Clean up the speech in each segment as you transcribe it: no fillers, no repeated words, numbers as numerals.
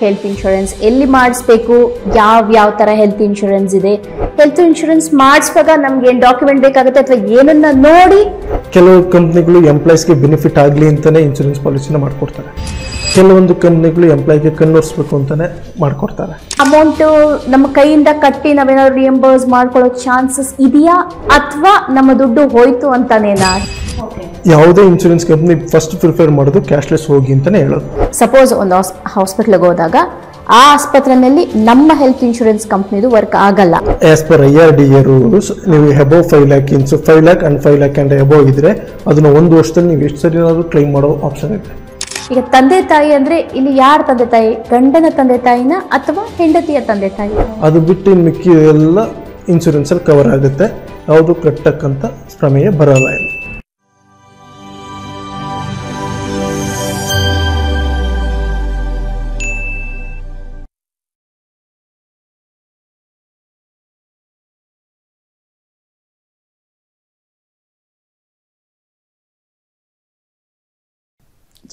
Health insurance ಎಲ್ಲಿ ಮಾಡಿಸ್ಬೇಕು, ಯಾವ ಥರ ಹೆಲ್ತ್ ಇನ್ಶೂರೆನ್ಸ್ ಇದೆ, ಹೆಲ್ತ್ ಇನ್ಶೂರೆನ್ಸ್ ಮಾಡಿಸುವಾಗ ನಮ್ಗೆ ಏನು ಡಾಕ್ಯುಮೆಂಟ್ ಬೇಕಾಗುತ್ತೆ ಅಥವಾ ಏನನ್ನ ನೋಡಿ ಕೆಲವು ಕಂಪ್ನಿಗಳು ಎಂಪ್ಲಾಯ್ಸ್ಗೆ ಬೆನಿಫಿಟ್ ಆಗಲಿ ಅಂತಾನೆ ಇನ್ಶೂರೆನ್ಸ್ ಪಾಲಿಸಿನ ಮಾಡ್ಕೊಡ್ತಾರೆ. ಕೆಲವೊಂದು ಕಂಪ್ನಿಗಳು ಎಂಪ್ಲಾಯ್ಗೆ ಕಣ್ಣೋರಿಸ್ಬೇಕು ಅಂತಾನೆ ಮಾಡ್ಕೊಡ್ತಾರೆ. ಅಮೌಂಟ್ ನಮ್ಮ ಕೈಯಿಂದ ಕಟ್ಟಿ ನಾವೇನಾದ್ರು ರಿಯಂಬರ್ಸ್ ಮಾಡ್ಕೊಳ್ಳೋ ಚಾನ್ಸಸ್ ಇದೆಯಾ ಅಥವಾ ನಮ್ಮ ದುಡ್ಡು ಹೋಯ್ತು ಅಂತಾನೇನಾ? ಯಾವುದೇ ಇನ್ಶೂರೆನ್ಸ್ ಕಂಪ್ನಿ ಫಸ್ಟ್ ಪ್ರಿಫರ್ ಮಾಡೋದು ಕ್ಯಾಶ್ಲೆಸ್ ಹೋಗಿ ಅಂತಾನೆ ಹೇಳೋದು. ಸಪೋಸ್ ಒಂದು ಹಾಸ್ಪಿಟ್ಲಿಗೆ ಹೋದಾಗ ಆ ಆಸ್ಪತ್ರೆಯಲ್ಲಿ ನಮ್ಮ ಹೆಲ್ತ್ ಇನ್ಶೂರೆನ್ಸ್ ಕಂಪ್ನಿದು ವರ್ಕ್ ಆಗಲ್ಲ. ಆಸ್ ಪರ್ IRDA ರೂಲ್ಸ್ ನೀವು above 5 lakh ಇನ್ಸು 5 lakh and 5 lakh and above ಇದ್ರೆ ಅದನ್ನ ಒಂದು ವರ್ಷದಲ್ಲಿ ನೀವು ಎಷ್ಟು ಸರಿ ಕ್ಲೈಮ್ ಮಾಡೋ ಆಪ್ಷನ್ ಇದೆ. ಈಗ ತಂದೆ ತಾಯಿ ಅಂದ್ರೆ ಇಲ್ಲಿ ಯಾರ ತಂದೆ ತಾಯಿ, ಗಂಡನ ತಂದೆ ತಾಯಿನ ಅಥವಾ ಹೆಂಡತಿಯ ತಂದೆ ತಾಯಿ? ಅದು ಬಿಟ್ಟು ಮಿಕ್ಕಿ ಎಲ್ಲ ಇನ್ಶೂರೆನ್ಸ್ ಅಲ್ಲಿ ಕವರ್ ಆಗುತ್ತೆ. ಯಾವುದು ಕಟ್ಟಕ್ಕಂತ ಪ್ರಮೇಯ ಬರಲ್ಲ ಇಲ್ಲ.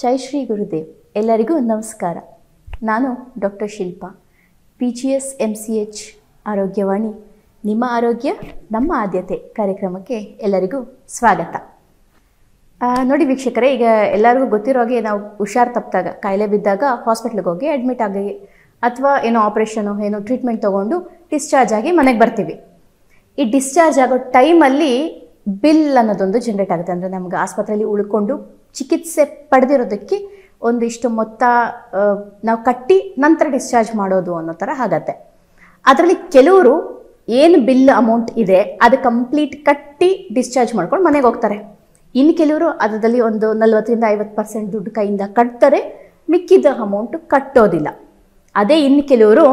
ಜೈ ಶ್ರೀ ಗುರುದೇವ್. ಎಲ್ಲರಿಗೂ ನಮಸ್ಕಾರ. ನಾನು ಡಾಕ್ಟರ್ ಶಿಲ್ಪಾ, PGS MCH ಆರೋಗ್ಯವಾಣಿ, ನಿಮ್ಮ ಆರೋಗ್ಯ ನಮ್ಮ ಆದ್ಯತೆ ಕಾರ್ಯಕ್ರಮಕ್ಕೆ ಎಲ್ಲರಿಗೂ ಸ್ವಾಗತ. ನೋಡಿ ವೀಕ್ಷಕರೇ, ಈಗ ಎಲ್ಲರಿಗೂ ಗೊತ್ತಿರೋ ಹಾಗೆ ನಾವು ಹುಷಾರು ತಪ್ಪಿದಾಗ, ಕಾಯಿಲೆ ಬಿದ್ದಾಗ ಹಾಸ್ಪಿಟ್ಲಿಗೆ ಹೋಗಿ ಅಡ್ಮಿಟ್ ಆಗಿ ಅಥವಾ ಏನೋ ಆಪ್ರೇಷನು ಏನೋ ಟ್ರೀಟ್ಮೆಂಟ್ ತೊಗೊಂಡು ಡಿಸ್ಚಾರ್ಜ್ ಆಗಿ ಮನೆಗೆ ಬರ್ತೀವಿ. ಈ ಡಿಸ್ಚಾರ್ಜ್ ಆಗೋ ಟೈಮಲ್ಲಿ ಬಿಲ್ ಅನ್ನೋದೊಂದು ಜನ್ರೇಟ್ ಆಗುತ್ತೆ. ಅಂದರೆ ನಮ್ಗೆ ಆಸ್ಪತ್ರೆಯಲ್ಲಿ ಉಳ್ಕೊಂಡು ಚಿಕಿತ್ಸೆ ಪಡೆದಿರೋದಕ್ಕೆ ಒಂದಿಷ್ಟು ಮೊತ್ತ ನಾವು ಕಟ್ಟಿ ನಂತರ ಡಿಸ್ಚಾರ್ಜ್ ಮಾಡೋದು ಅನ್ನೋ ಥರ ಆಗತ್ತೆ. ಅದರಲ್ಲಿ ಕೆಲವರು ಏನು ಬಿಲ್ ಅಮೌಂಟ್ ಇದೆ ಅದು ಕಂಪ್ಲೀಟ್ ಕಟ್ಟಿ ಡಿಸ್ಚಾರ್ಜ್ ಮಾಡ್ಕೊಂಡು ಮನೆಗೆ ಹೋಗ್ತಾರೆ. ಇನ್ನು ಕೆಲವರು ಅದರಲ್ಲಿ ಒಂದು 40ರಿಂದ 50% ದುಡ್ಡು ಕೈಯಿಂದ ಕಟ್ತಾರೆ, ಮಿಕ್ಕಿದ ಅಮೌಂಟು ಕಟ್ಟೋದಿಲ್ಲ. ಅದೇ ಇನ್ನು ಕೆಲವರು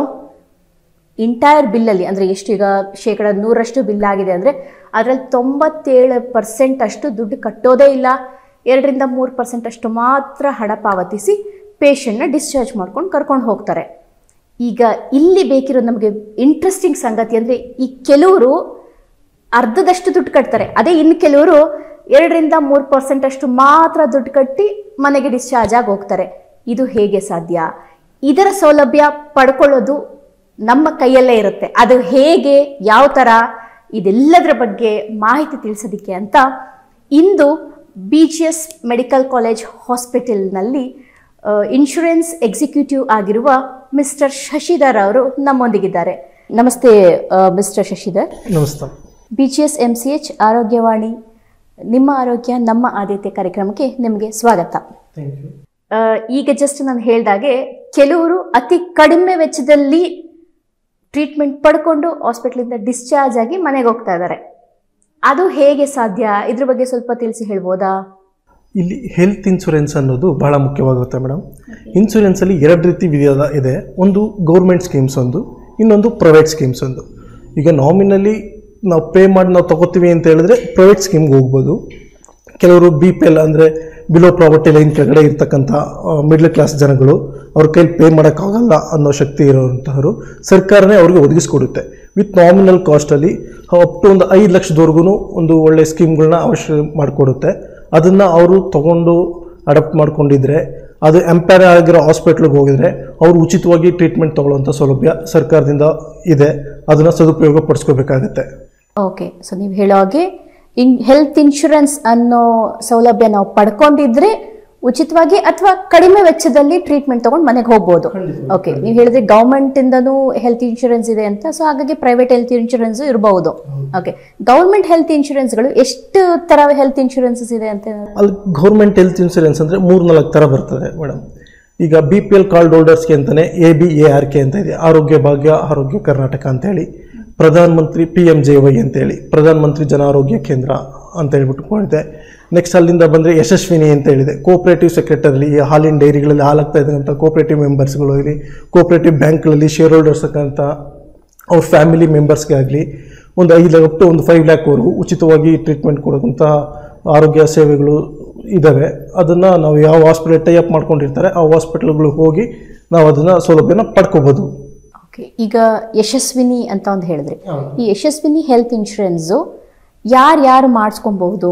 ಇಂಟೈರ್ ಬಿಲ್ಲಲ್ಲಿ, ಅಂದರೆ ಎಷ್ಟು ಈಗ 100% ಬಿಲ್ ಆಗಿದೆ ಅಂದರೆ ಅದರಲ್ಲಿ 97% ಅಷ್ಟು ದುಡ್ಡು ಕಟ್ಟೋದೇ ಇಲ್ಲ. 2ರಿಂದ 3% ಅಷ್ಟು ಮಾತ್ರ ಹಣ ಪಾವತಿಸಿ ಪೇಷಂಟ್ನ ಡಿಸ್ಚಾರ್ಜ್ ಮಾಡ್ಕೊಂಡು ಕರ್ಕೊಂಡು ಹೋಗ್ತಾರೆ. ಈಗ ಇಲ್ಲಿ ಬೇಕಿರೋದು ನಮಗೆ ಇಂಟ್ರೆಸ್ಟಿಂಗ್ ಸಂಗತಿ ಅಂದರೆ ಈ ಕೆಲವರು ಅರ್ಧದಷ್ಟು ದುಡ್ಡು ಕಟ್ತಾರೆ, ಅದೇ ಇನ್ನು ಕೆಲವರು 2ರಿಂದ 3% ಅಷ್ಟು ಮಾತ್ರ ದುಡ್ಡು ಕಟ್ಟಿ ಮನೆಗೆ ಡಿಸ್ಚಾರ್ಜ್ ಆಗಿ ಹೋಗ್ತಾರೆ. ಇದು ಹೇಗೆ ಸಾಧ್ಯ? ಇದರ ಸೌಲಭ್ಯ ಪಡ್ಕೊಳ್ಳೋದು ನಮ್ಮ ಕೈಯಲ್ಲೇ ಇರುತ್ತೆ. ಅದು ಹೇಗೆ, ಯಾವ ಥರ, ಇದೆಲ್ಲದರ ಬಗ್ಗೆ ಮಾಹಿತಿ ತಿಳಿಸೋದಕ್ಕೆ ಅಂತ ಇಂದು BGS ಮೆಡಿಕಲ್ ಕಾಲೇಜ್ ಹಾಸ್ಪಿಟಲ್ನಲ್ಲಿ ಇನ್ಶೂರೆನ್ಸ್ ಎಕ್ಸಿಕ್ಯೂಟಿವ್ ಆಗಿರುವ ಮಿಸ್ಟರ್ ಶಶಿಧರ್ ಅವರು ನಮ್ಮೊಂದಿಗಿದ್ದಾರೆ. ನಮಸ್ತೆ ಮಿಸ್ಟರ್ ಶಶಿಧರ್. ನಮಸ್ತೆ. BGS MCH ಆರೋಗ್ಯವಾಣಿ, ನಿಮ್ಮ ಆರೋಗ್ಯ ನಮ್ಮ ಆದ್ಯತೆ ಕಾರ್ಯಕ್ರಮಕ್ಕೆ ನಿಮಗೆ ಸ್ವಾಗತ. ಈಗ ಜಸ್ಟ್ ನಾನು ಹೇಳ್ದಾಗೆ ಕೆಲವರು ಅತಿ ಕಡಿಮೆ ವೆಚ್ಚದಲ್ಲಿ ಟ್ರೀಟ್ಮೆಂಟ್ ಪಡ್ಕೊಂಡು ಹಾಸ್ಪಿಟ್ಲಿಂದ ಡಿಸ್ಚಾರ್ಜ್ ಆಗಿ ಮನೆಗೆ ಹೋಗ್ತಾ ಇದ್ದಾರೆ. ಅದು ಹೇಗೆ ಸಾಧ್ಯ? ಇದ್ರ ಬಗ್ಗೆ ಸ್ವಲ್ಪ ತಿಳಿಸಿ ಹೇಳ್ಬೋದಾ? ಇಲ್ಲಿ ಹೆಲ್ತ್ ಇನ್ಶೂರೆನ್ಸ್ ಅನ್ನೋದು ಬಹಳ ಮುಖ್ಯವಾಗುತ್ತೆ ಮೇಡಮ್. ಇನ್ಶೂರೆನ್ಸಲ್ಲಿ 2 ರೀತಿ ವಿಧ ಇದೆ. ಒಂದು ಗೌರ್ಮೆಂಟ್ ಸ್ಕೀಮ್ಸ್ ಒಂದು, ಇನ್ನೊಂದು ಪ್ರೈವೇಟ್ ಸ್ಕೀಮ್ಸ್ ಒಂದು. ಈಗ ನಾಮಿನಲಿ ನಾವು ಪೇ ಮಾಡಿ ನಾವು ತಗೋತೀವಿ ಅಂತ ಹೇಳಿದ್ರೆ ಪ್ರೈವೇಟ್ ಸ್ಕೀಮ್ಗೆ ಹೋಗ್ಬೋದು. ಕೆಲವರು BPL ಅಂದರೆ ಬಿಲೋ ಪ್ರಾಪರ್ಟಿ ಲೈನ್ ಕೆಳಗಡೆ ಇರ್ತಕ್ಕಂಥ ಮಿಡ್ಲ್ ಕ್ಲಾಸ್ ಜನಗಳು, ಅವ್ರ ಕೈಲಿ ಪೇ ಮಾಡೋಕ್ಕಾಗಲ್ಲ ಅನ್ನೋ ಶಕ್ತಿ ಇರೋವಂಥವ್ರು ಸರ್ಕಾರನೇ ಅವ್ರಿಗೆ ಒದಗಿಸ್ಕೊಡುತ್ತೆ. ವಿತ್ ನಾಮಿನಲ್ ಕಾಸ್ಟಲ್ಲಿ ಅಪ್ ಟು ಒಂದು 5 ಲಕ್ಷದವರೆಗೂ ಒಂದು ಒಳ್ಳೆ ಸ್ಕೀಮ್ಗಳನ್ನ ಅವಶ್ಯ ಮಾಡಿಕೊಡುತ್ತೆ. ಅದನ್ನು ಅವರು ತೊಗೊಂಡು ಅಡಾಪ್ಟ್ ಮಾಡ್ಕೊಂಡಿದ್ರೆ, ಅದು ಎಂಪೈರ್ ಆಗಿರೋ ಹಾಸ್ಪಿಟ್ಲಿಗೆ ಹೋಗಿದ್ರೆ ಅವರು ಉಚಿತವಾಗಿ ಟ್ರೀಟ್ಮೆಂಟ್ ತೊಗೊಳ್ಳೋವಂಥ ಸೌಲಭ್ಯ ಸರ್ಕಾರದಿಂದ ಇದೆ. ಅದನ್ನು ಸದುಪಯೋಗ ಪಡಿಸ್ಕೋಬೇಕಾಗತ್ತೆ. ಓಕೆ, ಸೊ ನೀವು ಹೇಳೋ ಹಾಗೆ ಹೆಲ್ತ್ ಇನ್ಶೂರೆನ್ಸ್ ಅನ್ನೋ ಸೌಲಭ್ಯ ನಾವು ಪಡ್ಕೊಂಡಿದ್ರೆ ಉಚಿತವಾಗಿ ಅಥವಾ ಕಡಿಮೆ ವೆಚ್ಚದಲ್ಲಿ ಟ್ರೀಟ್ಮೆಂಟ್ ತಗೊಂಡು ಮನೆಗೆ ಹೋಗ್ಬೋದು. ಓಕೆ, ನೀವು ಹೇಳಿದ್ರೆ ಗೌರ್ಮೆಂಟ್ ಇಂದನೂ ಹೆಲ್ತ್ ಇನ್ಶೂರೆನ್ಸ್ ಇದೆ ಅಂತ, ಸೊ ಹಾಗಾಗಿ ಪ್ರೈವೇಟ್ ಹೆಲ್ತ್ ಇನ್ಶೂರೆನ್ಸ್ ಇರಬಹುದು. ಓಕೆ, ಗೌರ್ಮೆಂಟ್ ಹೆಲ್ತ್ ಇನ್ಶೂರೆನ್ಸ್ಗಳು ಎಷ್ಟು ತರ ಹೆಲ್ತ್ ಇನ್ಶೂರೆನ್ಸಸ್ ಇದೆ ಅಂತ? ಅಲ್ಲಿ ಗೌರ್ಮೆಂಟ್ ಹೆಲ್ತ್ ಇನ್ಶೂರೆನ್ಸ್ ಅಂದರೆ 3-4 ಥರ ಬರ್ತದೆ ಮೇಡಮ್. ಈಗ BPL ಕಾರ್ಡ್ ಹೋಲ್ಡರ್ಸ್ಗೆ ಅಂತಲೇ ABARK ಅಂತ ಇದೆ, ಆರೋಗ್ಯ ಭಾಗ್ಯ ಆರೋಗ್ಯ ಕರ್ನಾಟಕ ಅಂತೇಳಿ. ಪ್ರಧಾನ ಮಂತ್ರಿ PMJY ಅಂತೇಳಿ, ಪ್ರಧಾನ ಮಂತ್ರಿ ಜನ ಆರೋಗ್ಯ ಕೇಂದ್ರ ಅಂತ ಹೇಳ್ಬಿಟ್ಟು ಮಾಡಿದೆ. ನೆಕ್ಸ್ಟ್ ಅಲ್ಲಿಂದ ಬಂದರೆ ಯಶಸ್ವಿನಿ ಅಂತ ಹೇಳಿದೆ, ಕೋಆಪರೇಟಿವ್ ಸೆಕ್ರೆಟರಿ, ಈ ಹಾಲಿನ ಡೈರಿಗಳಲ್ಲಿ ಹಾಲಾಗ್ತಾ ಇದ್ದಂಥ ಕೋಆಪರೇಟಿವ್ ಮೆಂಬರ್ಸ್ಗಳು ಆಗಲಿ, ಕೋಆಪರೇಟಿವ್ ಬ್ಯಾಂಕ್ಗಳಲ್ಲಿ ಶೇರ್ ಹೋಲ್ಡರ್ಸ್ ಅಂತ ಅವ್ರ ಫ್ಯಾಮಿಲಿ ಮೆಂಬರ್ಸ್ಗೆ ಆಗಲಿ ಒಂದು 5 lakh ಉಚಿತವಾಗಿ ಟ್ರೀಟ್ಮೆಂಟ್ ಕೊಡೋದಂಥ ಆರೋಗ್ಯ ಸೇವೆಗಳು ಇದ್ದಾವೆ. ಅದನ್ನು ನಾವು ಯಾವ ಹಾಸ್ಪಿಟಲ್ ಟೈ ಅಪ್ ಮಾಡ್ಕೊಂಡಿರ್ತಾರೆ ಆ ಹಾಸ್ಪಿಟಲ್ಗಳಿಗೆ ಹೋಗಿ ನಾವು ಅದನ್ನು ಸೌಲಭ್ಯನ ಪಡ್ಕೋಬೋದು. ಓಕೆ, ಈಗ ಯಶಸ್ವಿನಿ ಅಂತ ಒಂದು ಹೇಳಿದ್ರಿ, ಈ ಯಶಸ್ವಿನಿ ಹೆಲ್ತ್ ಇನ್ಶೂರೆನ್ಸು ಯಾರು ಮಾಡಿಸ್ಕೊಬಹುದು?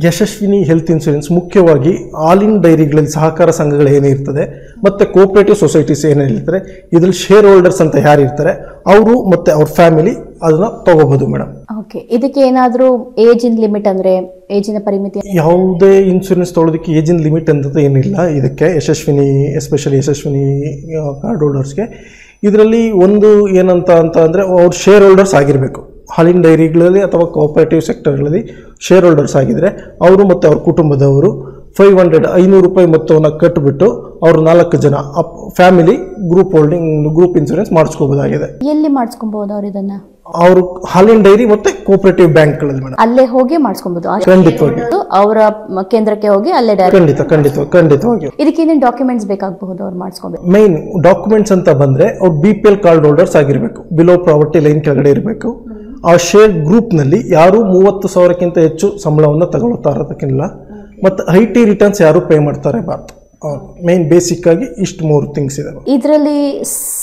ಯಶಸ್ವಿನಿ ಹೆಲ್ತ್ ಇನ್ಶೂರೆನ್ಸ್ ಮುಖ್ಯವಾಗಿ ಆಲ್ ಇನ್ ಡೈರಿಗಳಲ್ಲಿ ಸಹಕಾರ ಸಂಘಗಳು ಏನಿರ್ತದೆ ಮತ್ತು ಕೋಆಪರೇಟಿವ್ ಸೊಸೈಟೀಸ್ ಏನಿರ್ತಾರೆ ಇದರಲ್ಲಿ ಶೇರ್ ಹೋಲ್ಡರ್ಸ್ ಅಂತ ಯಾರು ಇರ್ತಾರೆ ಅವರು ಮತ್ತು ಅವ್ರ ಫ್ಯಾಮಿಲಿ ಅದನ್ನ ತಗೋಬಹುದು ಮೇಡಮ್. ಓಕೆ, ಇದಕ್ಕೆ ಏನಾದರೂ ಏಜಿನ ಲಿಮಿಟ್ ಅಂದರೆ ಏಜಿನ ಪರಿಮಿತಿ? ಯಾವುದೇ ಇನ್ಶೂರೆನ್ಸ್ ತೊಗೊಳೋದಕ್ಕೆ ಏಜಿನ ಲಿಮಿಟ್ ಅಂತ ಏನಿಲ್ಲ ಇದಕ್ಕೆ. ಯಶಸ್ವಿನಿ ಎಸ್ಪೆಷಲಿ ಯಶಸ್ವಿನಿ ಕಾರ್ಡ್ ಹೋಲ್ಡರ್ಸ್ಗೆ ಇದರಲ್ಲಿ ಒಂದು ಏನಂತ ಅಂದರೆ ಅವ್ರು ಶೇರ್ ಹೋಲ್ಡರ್ಸ್ ಆಗಿರಬೇಕು. ಹಾಲಿನ ಡೈರಿಗಳಲ್ಲಿ ಅಥವಾ ಕೋಆಪರೇಟಿವ್ ಸೆಕ್ಟರ್ಗಳಲ್ಲಿ ಶೇರ್ ಹೋಲ್ಡರ್ಸ್ ಆಗಿದ್ರೆ ಅವರು ಮತ್ತು ಅವ್ರ ಕುಟುಂಬದವರು 500 ರೂಪಾಯಿ ಮೊತ್ತವನ್ನು ಕಟ್ಟಿಬಿಟ್ಟು ಅವರು 4 ಜನ ಫ್ಯಾಮಿಲಿ ಗ್ರೂಪ್ ಇನ್ಶೂರೆನ್ಸ್ ಮಾಡಿಸ್ಕೋಬಹುದಾಗಿದೆ. ಎಲ್ಲಿ ಮಾಡಿಸ್ಕೊಬಹುದು ಅವ್ರು ಇದನ್ನ? ಅವರು ಹಾಲಿನ ಡೈರಿ ಮತ್ತೆ ಕೋಆಪರೇಟಿವ್ ಬ್ಯಾಂಕ್ಗಳಲ್ಲಿ ಮೇಡಮ್ ಅಲ್ಲೇ ಹೋಗಿ ಮಾಡಿಸ್ಕೊಬಹುದು. ಖಂಡಿತವಾಗಿ ಅವರ ಕೇಂದ್ರಕ್ಕೆ ಹೋಗಿ ಅಲ್ಲೇ ಖಂಡಿತವಾಗಿ. ಇದಕ್ಕೆ ಏನೇನು ಡಾಕ್ಯುಮೆಂಟ್ಸ್ ಬೇಕಾಗಬಹುದು ಅವ್ರು ಮಾಡಿಸ್ಕೋಬೇಕು? ಮೈನ್ ಡಾಕ್ಯುಮೆಂಟ್ಸ್ ಅಂತ ಬಂದ್ರೆ ಅವ್ರು BPL ಕಾರ್ಡ್ ಹೋಲ್ಡರ್ಸ್ ಆಗಿರಬೇಕು, ಬಿಲೋ ಪ್ರಾವರ್ಟಿ ಲೈನ್ ಕೆಳಗಡೆ ಇರಬೇಕು. ಆ ಶೇರ್ ಗ್ರೂಪ್ನಲ್ಲಿ ಯಾರು 30,000ಕ್ಕಿಂತ ಹೆಚ್ಚು ಸಂಬಳವನ್ನು ತಗೊಳ್ತಾ ಇರೋದಕ್ಕಿಲ್ಲ, ಮತ್ತು IT ರಿಟರ್ನ್ಸ್ ಯಾರು ಪೇ ಮಾಡ್ತಾ ಇರಬಾರ್ದು. ಮೇನ್ ಬೇಸಿಕ್ ಆಗಿ ಇಷ್ಟು 3 ಥಿಂಗ್ಸ್ ಇದೆ. ಇದರಲ್ಲಿ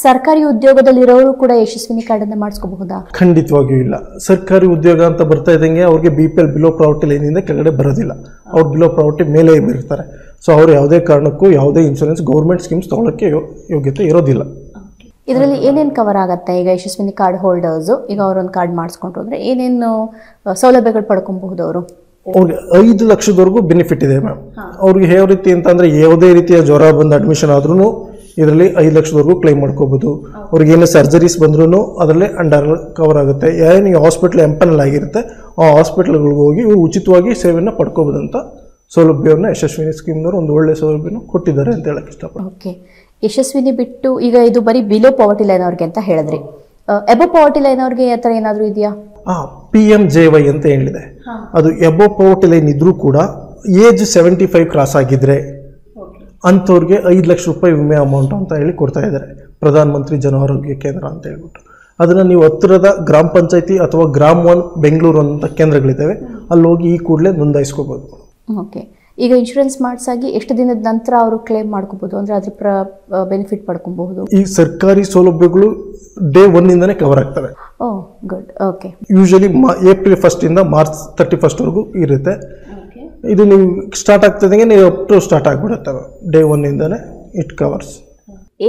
ಸರ್ಕಾರಿ ಉದ್ಯೋಗದಲ್ಲಿರೋರು ಕೂಡ ಯಶಸ್ವಿನಿ ಕಾರ್ಡ್ ಅನ್ನು ಮಾಡಿಸ್ಕೋಬಹುದಾ? ಖಂಡಿತವಾಗಿಯೂ ಇಲ್ಲ. ಸರ್ಕಾರಿ ಉದ್ಯೋಗ ಅಂತ ಬರ್ತಾ ಇದ್ದಂಗೆ ಅವ್ರಿಗೆ BPL ಬಿಲೋ ಪ್ರಾವರ್ಟಿ ಲೈನಿಂದ ಕೆಳಗಡೆ ಬರೋದಿಲ್ಲ, ಅವ್ರು ಬಿಲೋ ಪ್ರಾವರ್ಟಿ ಮೇಲೆ ಇರ್ತಾರೆ. ಸೊ ಅವ್ರು ಯಾವುದೇ ಕಾರಣಕ್ಕೂ ಯಾವುದೇ ಇನ್ಶೂರೆನ್ಸ್ ಗೌರ್ಮೆಂಟ್ ಸ್ಕೀಮ್ಸ್ ತಗೊಳ್ಳೋಕ್ಕೆ ಯೋಗ್ಯತೆ ಇರೋದಿಲ್ಲ. ಇದರಲ್ಲಿ ಏನೇನು ಕವರ್ ಆಗುತ್ತೆ? ಈಗ ಯಶಸ್ವಿನಿ ಕಾರ್ಡ್ ಹೋಲ್ಡರ್ಸು ಈಗ ಅವರೊಂದು ಕಾರ್ಡ್ ಮಾಡಿಸ್ಕೊಂಡ್ರು ಅಂದರೆ ಏನೇನು ಸೌಲಭ್ಯಗಳು ಪಡ್ಕೊಬಹುದು ಅವರು? ಅವ್ರಿಗೆ 5 ಲಕ್ಷದವರೆಗೂ ಬೆನಿಫಿಟ್ ಇದೆ ಮ್ಯಾಮ್. ಅವ್ರಿಗೆ ಯಾವ ರೀತಿ ಅಂತಂದರೆ ಯಾವುದೇ ರೀತಿಯ ಜ್ವರ ಬಂದು ಅಡ್ಮಿಷನ್ ಆದ್ರೂ ಇದರಲ್ಲಿ 5 ಲಕ್ಷದವರೆಗೂ ಕ್ಲೈಮ್ ಮಾಡ್ಕೋಬೋದು. ಅವ್ರಿಗೆ ಏನೇ ಸರ್ಜರೀಸ್ ಬಂದ್ರೂ ಅದರಲ್ಲೇ ಅಂಡರ್ ಕವರ್ ಆಗುತ್ತೆ. ಏನು ಹಾಸ್ಪಿಟ್ಲ್ ಎಂಪನಲ್ ಆಗಿರುತ್ತೆ ಆ ಹಾಸ್ಪಿಟ್ಲ್ಗಳಿಗೆ ಹೋಗಿ ಇವರು ಉಚಿತವಾಗಿ ಸೇವೆಯನ್ನು ಪಡ್ಕೋಬೋದಂತ ಸೌಲಭ್ಯವನ್ನು ಯಶಸ್ವಿನಿ ಸ್ಕೀಮ್ನವರು ಒಂದು ಒಳ್ಳೆಯ ಸೌಲಭ್ಯನ ಕೊಟ್ಟಿದ್ದಾರೆ ಅಂತ ಹೇಳಕ್ಕೆ ಇಷ್ಟಪಡ್ತೀನಿ. ಓಕೆ, ಯಶಸ್ವಿನಿ ಬಿಟ್ಟು ಈಗ ಇದು ಬರೀ ಬಿಲೋ ಪಾವರ್ಟಿ ಲೈನ್ ಅವ್ರಿಗೆ ಅಂತ ಹೇಳಿದ್ರಿ, ಎಬೋ ಪಾವರ್ಟಿ ಲೈನ್ ಅವ್ರಿಗೆ ಆ ಥರ ಏನಾದರೂ ಇದೆಯಾ? PMJY ಅಂತ ಹೇಳಿದೆ. ಅದು ಎಬೋ ಪಾವರ್ಟಿ ಲೈನ್ ಇದ್ರೂ ಕೂಡ ಏಜ್ 75 ಕ್ರಾಸ್ ಆಗಿದ್ರೆ ಅಂಥವ್ರಿಗೆ 5 ಲಕ್ಷ ರೂಪಾಯಿ ವಿಮೆ ಅಮೌಂಟ್ ಅಂತ ಹೇಳಿ ಕೊಡ್ತಾ ಇದ್ದಾರೆ, ಪ್ರಧಾನ ಮಂತ್ರಿ ಜನ ಆರೋಗ್ಯ ಕೇಂದ್ರ ಅಂತ ಹೇಳ್ಬಿಟ್ಟು. ಅದನ್ನು ನೀವು ಹತ್ತಿರದ ಗ್ರಾಮ ಪಂಚಾಯತಿ ಅಥವಾ ಗ್ರಾಮ 1 ಬೆಂಗಳೂರು ಅಂತ ಕೇಂದ್ರಗಳಿದ್ದಾವೆ, ಅಲ್ಲಿ ಹೋಗಿ ಈ ಕೂಡಲೇ ನೋಂದಾಯಿಸ್ಕೋಬೋದು. ಓಕೆ, ಈಗ ಇನ್ಶೂರೆನ್ಸ್ ಮಾಡಿಸಾಗಿ ಎಷ್ಟು ದಿನದ ನಂತರ ಅವರು ಕ್ಲೇಮ್ ಮಾಡ್ಕೋಬಹುದು, ಅಂದರೆ ಅದ್ರ ಬೆನಿಫಿಟ್ ಪಡ್ಕೊಬಹುದು? ಈ ಸರ್ಕಾರಿ ಸೌಲಭ್ಯಗಳು ಡೇ 1 ಇಂದನೇ ಕವರ್ ಆಗ್ತವೆ. ಓಹ್ ಗುಡ್. ಓಕೆ, ಯೂಶಲಿ ಏಪ್ರಿಲ್ 1 ಇಂದ ಮಾರ್ಚ್ 31 ವರೆಗೂ ಇರುತ್ತೆ. ಇದು ನೀವು ಸ್ಟಾರ್ಟ್ ಆಗ್ತದಂಗೆ ನೀವು ಅಪ್ ಟು ಸ್ಟಾರ್ಟ್ ಆಗಿಬಿಡುತ್ತೆ. ಡೇ 1 ಇಂದನೇ ಇಟ್ ಕವರ್ಸ್.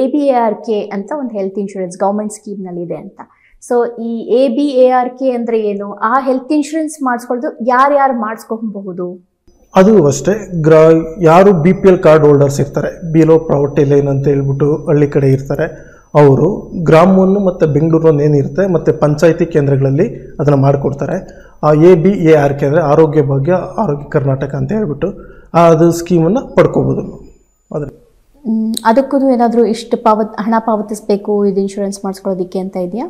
ABARK ಅಂತ ಒಂದು ಹೆಲ್ತ್ ಇನ್ಶೂರೆನ್ಸ್ ಗೌರ್ಮೆಂಟ್ ಸ್ಕೀಮ್ನಲ್ಲಿ ಇದೆ ಅಂತ. ಸೊ ಈ ABARK ಅಂದರೆ ಏನು? ಆ ಹೆಲ್ತ್ ಇನ್ಶೂರೆನ್ಸ್ ಮಾಡಿಸ್ಕೊಳ್ಳೋದು ಯಾರ್ಯಾರು ಮಾಡಿಸ್ಕೊಬಹುದು? ಅದು ಅಷ್ಟೇ, ಯಾರು BPL ಕಾರ್ಡ್ ಹೋಲ್ಡರ್ಸ್ ಇರ್ತಾರೆ, ಬಿಲೋ ಪ್ರಾವರ್ಟಿ ಲೈನ್ ಅಂತ ಹೇಳ್ಬಿಟ್ಟು ಹಳ್ಳಿ ಕಡೆ ಇರ್ತಾರೆ, ಅವರು ಗ್ರಾಮ 1 ಮತ್ತು ಬೆಂಗಳೂರು 1 ಏನಿರುತ್ತೆ ಮತ್ತು ಪಂಚಾಯತಿ ಕೇಂದ್ರಗಳಲ್ಲಿ ಅದನ್ನು ಮಾಡಿಕೊಡ್ತಾರೆ. ಆ ABARK ಅಂದರೆ ಆರೋಗ್ಯ ಭಾಗ್ಯ ಆರೋಗ್ಯ ಕರ್ನಾಟಕ ಅಂತ ಹೇಳ್ಬಿಟ್ಟು ಅದು ಸ್ಕೀಮನ್ನು ಪಡ್ಕೋಬೋದು. ಅದಕ್ಕೂ ಏನಾದರೂ ಇಷ್ಟು ಹಣ ಪಾವತಿಸಬೇಕು ಇದು ಇನ್ಶೂರೆನ್ಸ್ ಮಾಡಿಸ್ಕೊಳ್ಳೋದಕ್ಕೆ ಅಂತ ಇದೆಯಾ?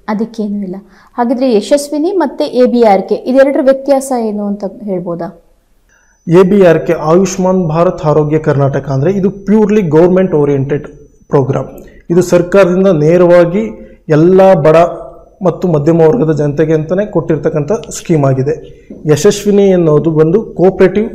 ಅದಕ್ಕೇನೂ ಇಲ್ಲ. ಹಾಗಿದ್ರೆ ಯಶಸ್ವಿನಿ ಮತ್ತು ABARK ಇದೆರಡರ ವ್ಯತ್ಯಾಸ ಏನು ಅಂತ ಹೇಳ್ಬೋದಾ? ABARK ಆಯುಷ್ಮಾನ್ ಭಾರತ್ ಆರೋಗ್ಯ ಕರ್ನಾಟಕ ಅಂದರೆ ಇದು ಪ್ಯೂರ್ಲಿ ಗೌರ್ಮೆಂಟ್ ಓರಿಯೆಂಟೆಡ್ ಪ್ರೋಗ್ರಾಮ್. ಇದು ಸರ್ಕಾರದಿಂದ ನೇರವಾಗಿ ಎಲ್ಲ ಬಡ ಮತ್ತು ಮಧ್ಯಮ ವರ್ಗದ ಜನತೆಗೆ ಅಂತಲೇ ಕೊಟ್ಟಿರ್ತಕ್ಕಂಥ ಸ್ಕೀಮ್ ಆಗಿದೆ. ಯಶಸ್ವಿನಿ ಅನ್ನೋದು ಬಂದು ಕೋಆಪರೇಟಿವ್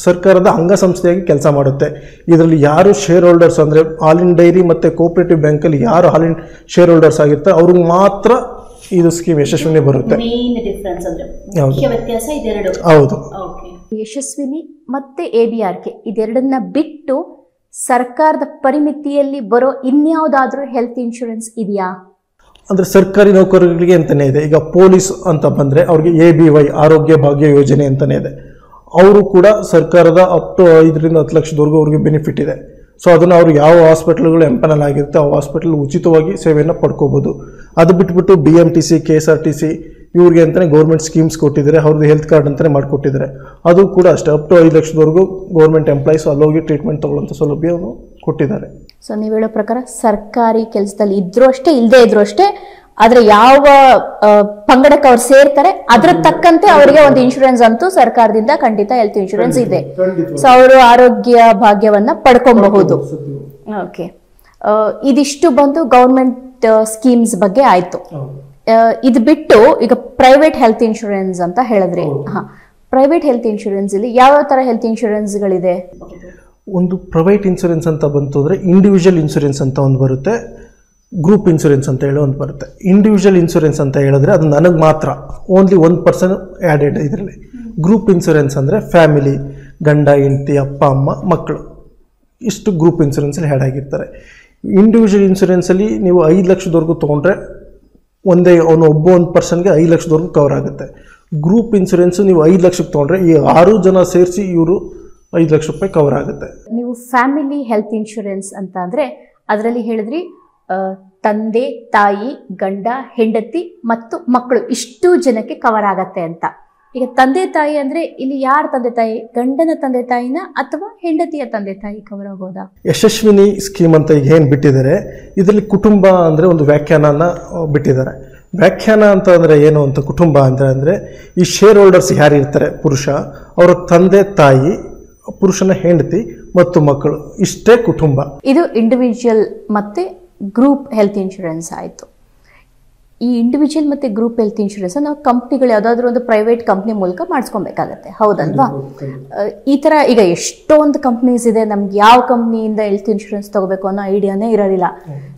ಸರ್ಕಾರದ ಅಂಗಸಂಸ್ಥೆಯಾಗಿ ಕೆಲಸ ಮಾಡುತ್ತೆ. ಇದರಲ್ಲಿ ಯಾರು ಶೇರ್ ಹೋಲ್ಡರ್ಸ್ ಅಂದರೆ ಹಾಲಿನ ಡೈರಿ ಮತ್ತು ಕೋಆಪರೇಟಿವ್ ಬ್ಯಾಂಕಲ್ಲಿ ಯಾರು ಹಾಲಿನ ಶೇರ್ ಹೋಲ್ಡರ್ಸ್ ಆಗಿರ್ತಾರೆ ಅವ್ರಿಗೆ ಮಾತ್ರ ಇದು ಸ್ಕೀಮ್ ಯಶಸ್ವಿನಿ ಬರುತ್ತೆ. ಹೌದು. ಯಶಸ್ವಿನಿ ಮತ್ತು ABARK ಇದೆರಡನ್ನ ಬಿಟ್ಟು ಸರ್ಕಾರದ ಪರಿಮಿತಿಯಲ್ಲಿ ಬರೋ ಇನ್ಯಾವುದಾದ್ರೂ ಹೆಲ್ತ್ ಇನ್ಶೂರೆನ್ಸ್ ಇದೆಯಾ? ಅಂದರೆ ಸರ್ಕಾರಿ ನೌಕರರಿಗೆ ಅಂತಲೇ ಇದೆ. ಈಗ ಪೊಲೀಸ್ ಅಂತ ಬಂದರೆ ಅವ್ರಿಗೆ ABY ಆರೋಗ್ಯ ಭಾಗ್ಯ ಯೋಜನೆ ಅಂತಲೇ ಇದೆ. ಅವರು ಕೂಡ ಸರ್ಕಾರದ ಅಪ್ ಟು 5 ರಿಂದ 10 ಲಕ್ಷದವರೆಗೂ ಅವ್ರಿಗೆ ಬೆನಿಫಿಟ್ ಇದೆ. ಸೊ ಅದನ್ನು ಅವರು ಯಾವ ಹಾಸ್ಪಿಟಲ್ಗಳು ಎಂಪನಲ್ ಆಗಿರುತ್ತೆ ಆ ಹಾಸ್ಪಿಟಲ್ ಉಚಿತವಾಗಿ ಸೇವೆಯನ್ನು ಪಡ್ಕೋಬೋದು. ಅದು ಬಿಟ್ಬಿಟ್ಟು BMTC KSRTC ಇವ್ರಿಗೆ ಅಂತಲೇ ಗೌರ್ಮೆಂಟ್ ಸ್ಕೀಮ್ಸ್ ಕೊಟ್ಟಿದ್ದಾರೆ, ಅವ್ರದ್ದು ಹೆಲ್ತ್ ಕಾರ್ಡ್ ಅಂತಲೇ ಮಾಡಿಕೊಟ್ಟಿದ್ದಾರೆ. ಅದು ಕೂಡ ಅಷ್ಟೇ ಅಪ್ ಟು 5 ಲಕ್ಷದವರೆಗೂ ಗೌರ್ಮೆಂಟ್ ಎಂಪ್ಲಾಯೀಸ್ ಅಲ್ಲೋಗಿ ಟ್ರೀಟ್ಮೆಂಟ್ ತೊಗೊಳ್ಳೋಂಥ ಸೌಲಭ್ಯವನ್ನು ಕೊಟ್ಟಿದ್ದಾರೆ. ಸೊ ನೀವು ಹೇಳೋ ಪ್ರಕಾರ ಸರ್ಕಾರಿ ಕೆಲಸದಲ್ಲಿ ಇದ್ರೂ ಅಷ್ಟೇ ಇಲ್ಲದೆ ಇದ್ರೂ ಅಷ್ಟೇ, ಆದರೆ ಯಾವ ಪಂಗಡಕ್ಕೆ ಅವ್ರು ಸೇರ್ತಾರೆ ಅದ್ರ ತಕ್ಕಂತೆ ಅವರಿಗೆ ಒಂದು ಇನ್ಶೂರೆನ್ಸ್ ಅಂತೂ ಸರ್ಕಾರದಿಂದ ಖಂಡಿತ ಹೆಲ್ತ್ ಇನ್ಶೂರೆನ್ಸ್ ಇದೆ. ಸೊ ಅವರು ಆರೋಗ್ಯ ಭಾಗ್ಯವನ್ನ ಪಡ್ಕೊಬಹುದು. ಓಕೆ, ಇದಿಷ್ಟು ಬಂದು ಗೌರ್ಮೆಂಟ್ ಸ್ಕೀಮ್ಸ್ ಬಗ್ಗೆ ಆಯ್ತು. ಇದು ಬಿಟ್ಟು ಈಗ ಪ್ರೈವೇಟ್ ಹೆಲ್ತ್ ಇನ್ಶೂರೆನ್ಸ್ ಅಂತ ಹೇಳಿದ್ರಿ. ಪ್ರೈವೇಟ್ ಹೆಲ್ತ್ ಇನ್ಶೂರೆನ್ಸ್ ಇಲ್ಲಿ ಯಾವ ತರ ಹೆಲ್ತ್ ಇನ್ಶೂರೆನ್ಸ್ಗಳಿದೆ? ಒಂದು ಪ್ರೈವೇಟ್ ಇನ್ಶೂರೆನ್ಸ್ ಅಂತ ಬಂತು ಅಂದರೆ ಇಂಡಿವಿಜುವಲ್ ಇನ್ಶೂರೆನ್ಸ್ ಅಂತ ಒಂದು ಬರುತ್ತೆ, ಗ್ರೂಪ್ ಇನ್ಸೂರೆನ್ಸ್ ಅಂತ ಹೇಳಿ ಒಂದು ಬರುತ್ತೆ. ಇಂಡಿವಿಜುವಲ್ ಇನ್ಸೂರೆನ್ಸ್ ಅಂತ ಹೇಳಿದ್ರೆ ಅದು ನನಗೆ ಮಾತ್ರ, ಓನ್ಲಿ 1% ಆ್ಯಡೆಡ್ ಇದರಲ್ಲಿ. ಗ್ರೂಪ್ ಇನ್ಸೂರೆನ್ಸ್ ಅಂದರೆ ಫ್ಯಾಮಿಲಿ, ಗಂಡ ಹೆಂಡತಿ, ಅಪ್ಪ ಅಮ್ಮ, ಮಕ್ಕಳು, ಇಷ್ಟು ಗ್ರೂಪ್ ಇನ್ಸೂರೆನ್ಸಲ್ಲಿ ಆ್ಯಡ್ ಆಗಿರ್ತಾರೆ. ಇಂಡಿವಿಜುವಲ್ ಇನ್ಸೂರೆನ್ಸಲ್ಲಿ ನೀವು 5 ಲಕ್ಷದವರೆಗೂ ತೊಗೊಂಡ್ರೆ ಒಬ್ಬ ಒಂದು ಪರ್ಸನ್ಗೆ 5 ಲಕ್ಷದವರೆಗೂ ಕವರ್ ಆಗುತ್ತೆ. ಗ್ರೂಪ್ ಇನ್ಸೂರೆನ್ಸು ನೀವು 5 ಲಕ್ಷಕ್ಕೆ ತೊಗೊಂಡ್ರೆ ಈ 6 ಜನ ಸೇರಿಸಿ ಇವರು 5 ಲಕ್ಷ ರೂಪಾಯಿ ಕವರ್ ಆಗುತ್ತೆ. ನೀವು ಫ್ಯಾಮಿಲಿ ಹೆಲ್ತ್ ಇನ್ಶೂರೆನ್ಸ್ ಅಂತ ಅಂದರೆ ಅದರಲ್ಲಿ ಹೇಳಿದ್ರಿ ತಂದೆ, ತಾಯಿ, ಗಂಡ, ಹೆಂಡತಿ ಮತ್ತು ಮಕ್ಕಳು ಇಷ್ಟು ಜನಕ್ಕೆ ಕವರ್ ಆಗತ್ತೆ ಅಂತ. ಈಗ ತಂದೆ ತಾಯಿ ಅಂದರೆ ಇಲ್ಲಿ ಯಾರ ತಂದೆ ತಾಯಿ, ಗಂಡನ ತಂದೆ ತಾಯಿನ ಅಥವಾ ಹೆಂಡತಿಯ ತಂದೆ ತಾಯಿ ಕವರ್ ಆಗೋದಾ? ಯಶಸ್ವಿನಿ ಸ್ಕೀಮ್ ಅಂತ ಈಗ ಏನು ಬಿಟ್ಟಿದ್ದಾರೆ, ಇದರಲ್ಲಿ ಕುಟುಂಬ ಅಂದರೆ ಒಂದು ವ್ಯಾಖ್ಯಾನನ ಬಿಟ್ಟಿದ್ದಾರೆ. ವ್ಯಾಖ್ಯಾನ ಅಂತ ಅಂದರೆ ಏನು ಅಂತ, ಕುಟುಂಬ ಅಂತ ಅಂದರೆ ಈ ಶೇರ್ ಹೋಲ್ಡರ್ಸ್ ಯಾರು ಇರ್ತಾರೆ, ಪುರುಷ, ಅವರ ತಂದೆ ತಾಯಿ, ಪುರುಷನ ಹೆಂಡತಿ ಮತ್ತು ಮಕ್ಕಳು, ಇಷ್ಟೇ ಕುಟುಂಬ. ಇದು ಇಂಡಿವಿಜುವಲ್ ಮತ್ತು ಗ್ರೂಪ್ ಹೆಲ್ತ್ ಇನ್ಶೂರೆನ್ಸ್ ಆಯಿತು. ಈ ಇಂಡಿವಿಜುವಲ್ ಮತ್ತು ಗ್ರೂಪ್ ಹೆಲ್ತ್ ಇನ್ಶೂರೆನ್ಸ್ ನಾವು ಕಂಪ್ನಿಗಳು ಯಾವುದಾದ್ರೂ ಒಂದು ಪ್ರೈವೇಟ್ ಕಂಪ್ನಿ ಮೂಲಕ ಮಾಡಿಸ್ಕೊಬೇಕಾಗತ್ತೆ, ಹೌದಲ್ವಾ? ಈ ಥರ ಈಗ ಎಷ್ಟೊಂದು ಕಂಪ್ನೀಸ್ ಇದೆ, ನಮ್ಗೆ ಯಾವ ಕಂಪ್ನಿಯಿಂದ ಹೆಲ್ತ್ ಇನ್ಶೂರೆನ್ಸ್ ತಗೋಬೇಕು ಅನ್ನೋ ಐಡಿಯಾನೇ ಇರೋದಿಲ್ಲ.